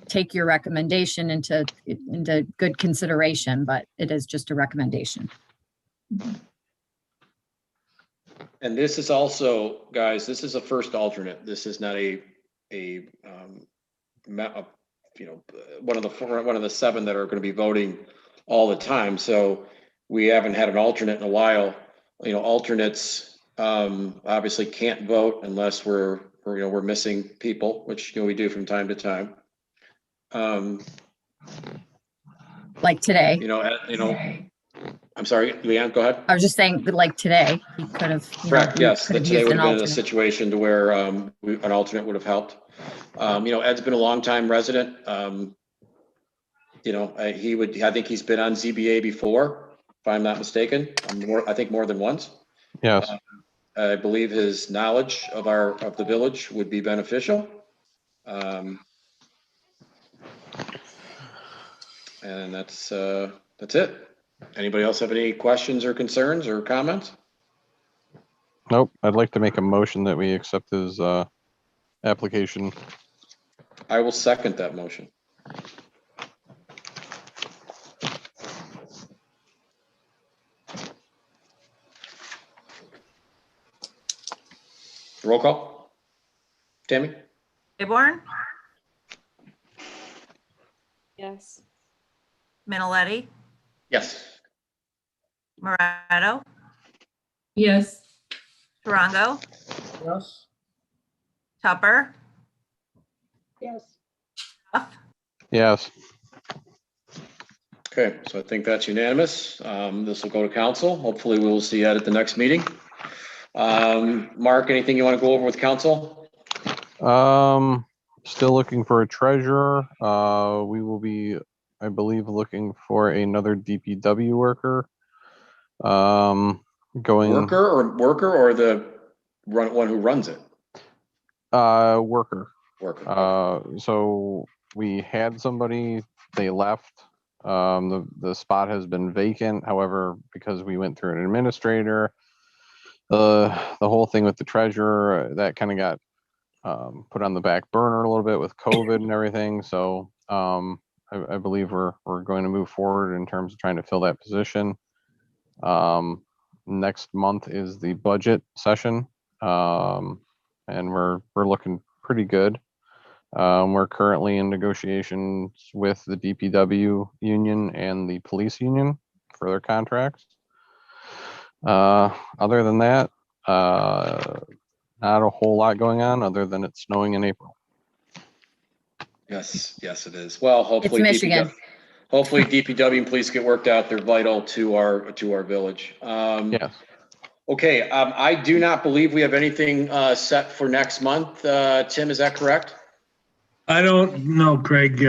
take your recommendation into good consideration, but it is just a recommendation. And this is also, guys, this is a first alternate. This is not one of the 7 that are going to be voting all the time. So we haven't had an alternate in a while. Alternates obviously can't vote unless we're missing people, which we do from time to time. Like today. I'm sorry, Leanne, go ahead. I was just saying that like today, he could have. Correct, yes, that today used would an have been a alternate. situation to where an alternate would have helped. Ed's been a longtime resident. I think he's been on ZBA before, if I'm not mistaken, I think more than once. Yes. I believe his knowledge of the village would be beneficial. And that's it. Anybody else have any questions or concerns or comments? Nope. I'd like to make a motion that we accept his application. I will second that motion. Roll call. Tammy? Claiborne, Yes. Minoletti, Yes. Morato, Yes. Durango, Yes. Tupper, Yes. Yes. Okay, so I think that's unanimous. This will go to council. Hopefully we'll see Ed at the next meeting. Mark, anything you want to go over with council? Still looking for a treasurer. We will be, I believe, looking for another DPW worker. Worker or the one who runs it? Worker. Worker. So we had somebody, they left. The spot has been vacant. However, because we went through an administrator, the whole thing with the treasurer, that kind of got put on the back burner a little bit with COVID and everything. So I believe we're going to move forward in terms of trying to fill that position. Next month is the budget session, and we're looking pretty good. We're currently in negotiations with the DPW union and the police union for their contracts. Other than that, not a whole lot going on other than it's snowing in April. Yes, it is. Well, hopefully It's Michigan. Hopefully DPW and police get worked out. They're vital to our village. Yes. Okay, I do not believe we have anything set for next month. Tim, is that correct? I don't know, Craig.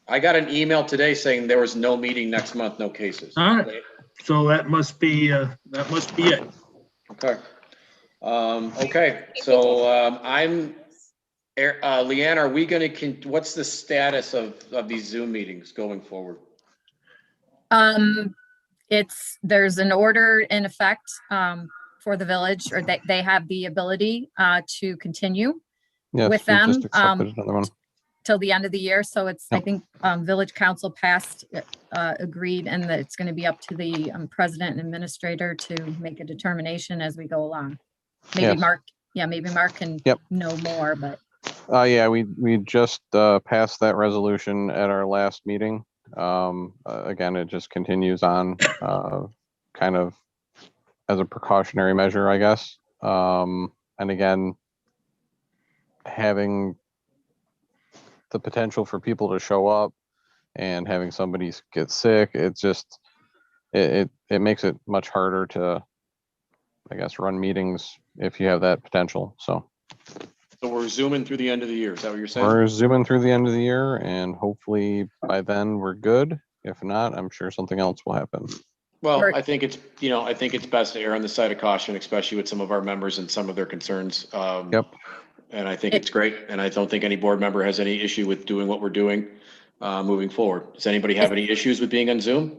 I got an email today saying there was no meeting next month, no cases. All right. So that must be it. Okay. Okay, so Leanne, are we going to, what's the status of these Zoom meetings going forward? There's an order in effect for the village, or they have the ability to continue Yes, with we them just accepted another one. till the end of the year. So it's, Yep. I think, village council passed, agreed, and that it's going to be up to the president and administrator to make a determination as we go along. Maybe Yes. Mark, maybe Mark can Yep. know more, but Yeah, we just passed that resolution at our last meeting. Again, it just continues on kind of as a precautionary measure, I guess. And again, having the potential for people to show up and having somebody get sick, it's just, it makes it much harder to, I guess, run meetings if you have that potential. So we're zooming through the end of the year. Is that what you're saying? we're zooming through the end of the year, and hopefully by then we're good. If not, I'm sure something else will happen. Well, I think it's, I think it's best to err on the side of caution, especially with some of our members and some of their concerns. Yep. And I think it's great. And I don't think any board member has any issue with doing what we're doing moving forward. Does anybody have any issues with being on Zoom?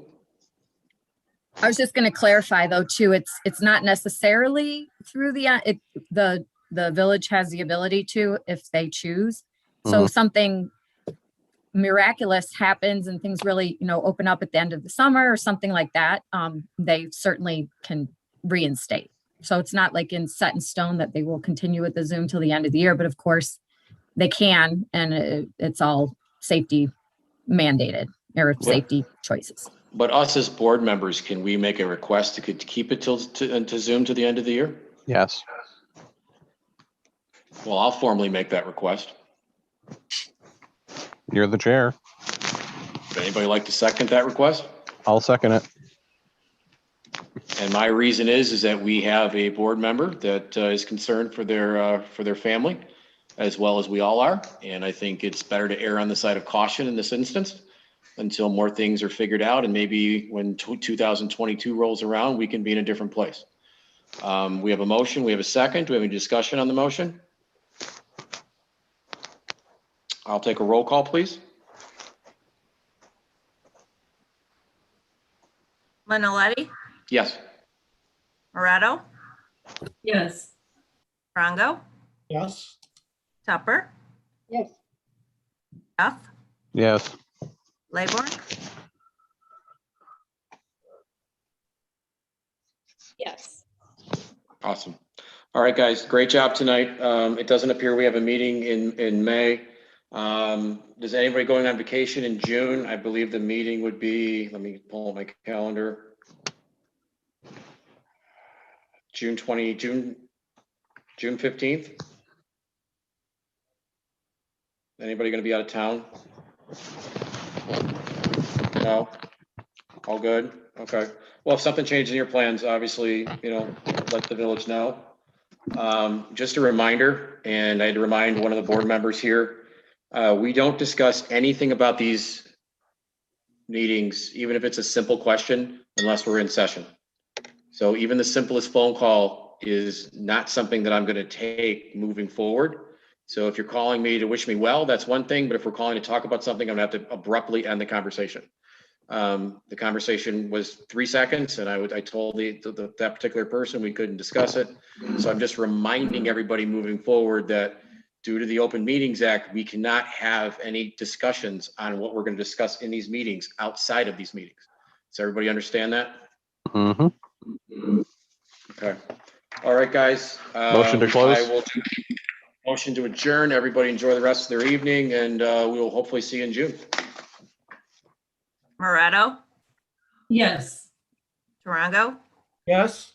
I was just going to clarify though, too, it's not necessarily through the village has the ability to, if they choose. So something miraculous happens and things really, open up at the end of the summer or something like that, they certainly can reinstate. So it's not like set in stone that they will continue with the Zoom till the end of the year, but of course they can, and it's all safety mandated or safety choices. But us as board members, can we make a request to keep it to Zoom to the end of the year? Yes. Well, I'll formally make that request. You're the chair. Would anybody like to second that request? I'll second it. And my reason is that we have a board member that is concerned for their family, as well as we all are. And I think it's better to err on the side of caution in this instance until more things are figured out. And maybe when 2022 rolls around, we can be in a different place. We have a motion. We have a second. Do we have any discussion on the motion? I'll take a roll call, please. Manaletti, Yes. Morato, Yes. Rongo, Yes. Tupper, Yes. Duff, Yes. Laybourne, Yes. Awesome. All right, guys, great job tonight. It doesn't appear we have a meeting in May. Does anybody going on vacation in June? I believe the meeting would be, let me pull up my calendar. June 15th. Anybody going to be out of town? No? All good? Okay. Well, if something changes in your plans, obviously, let the village know. Just a reminder, and I had to remind one of the board members here, we don't discuss anything about these meetings, even if it's a simple question, unless we're in session. So even the simplest phone call is not something that I'm going to take moving forward. So if you're calling me to wish me well, that's one thing. But if we're calling to talk about something, I'm going to have to abruptly end the conversation. The conversation was 3 seconds, and I told that particular person we couldn't discuss it. So I'm just reminding everybody moving forward that due to the Open Meetings Act, we cannot have any discussions on what we're going to discuss in these meetings outside of these meetings. Does everybody understand that? Mm-hmm. Okay. All right, guys. Motion to close. I will do motion to adjourn. Everybody enjoy the rest of their evening, and we will hopefully see you in June. Morato, Yes. Durango, Yes.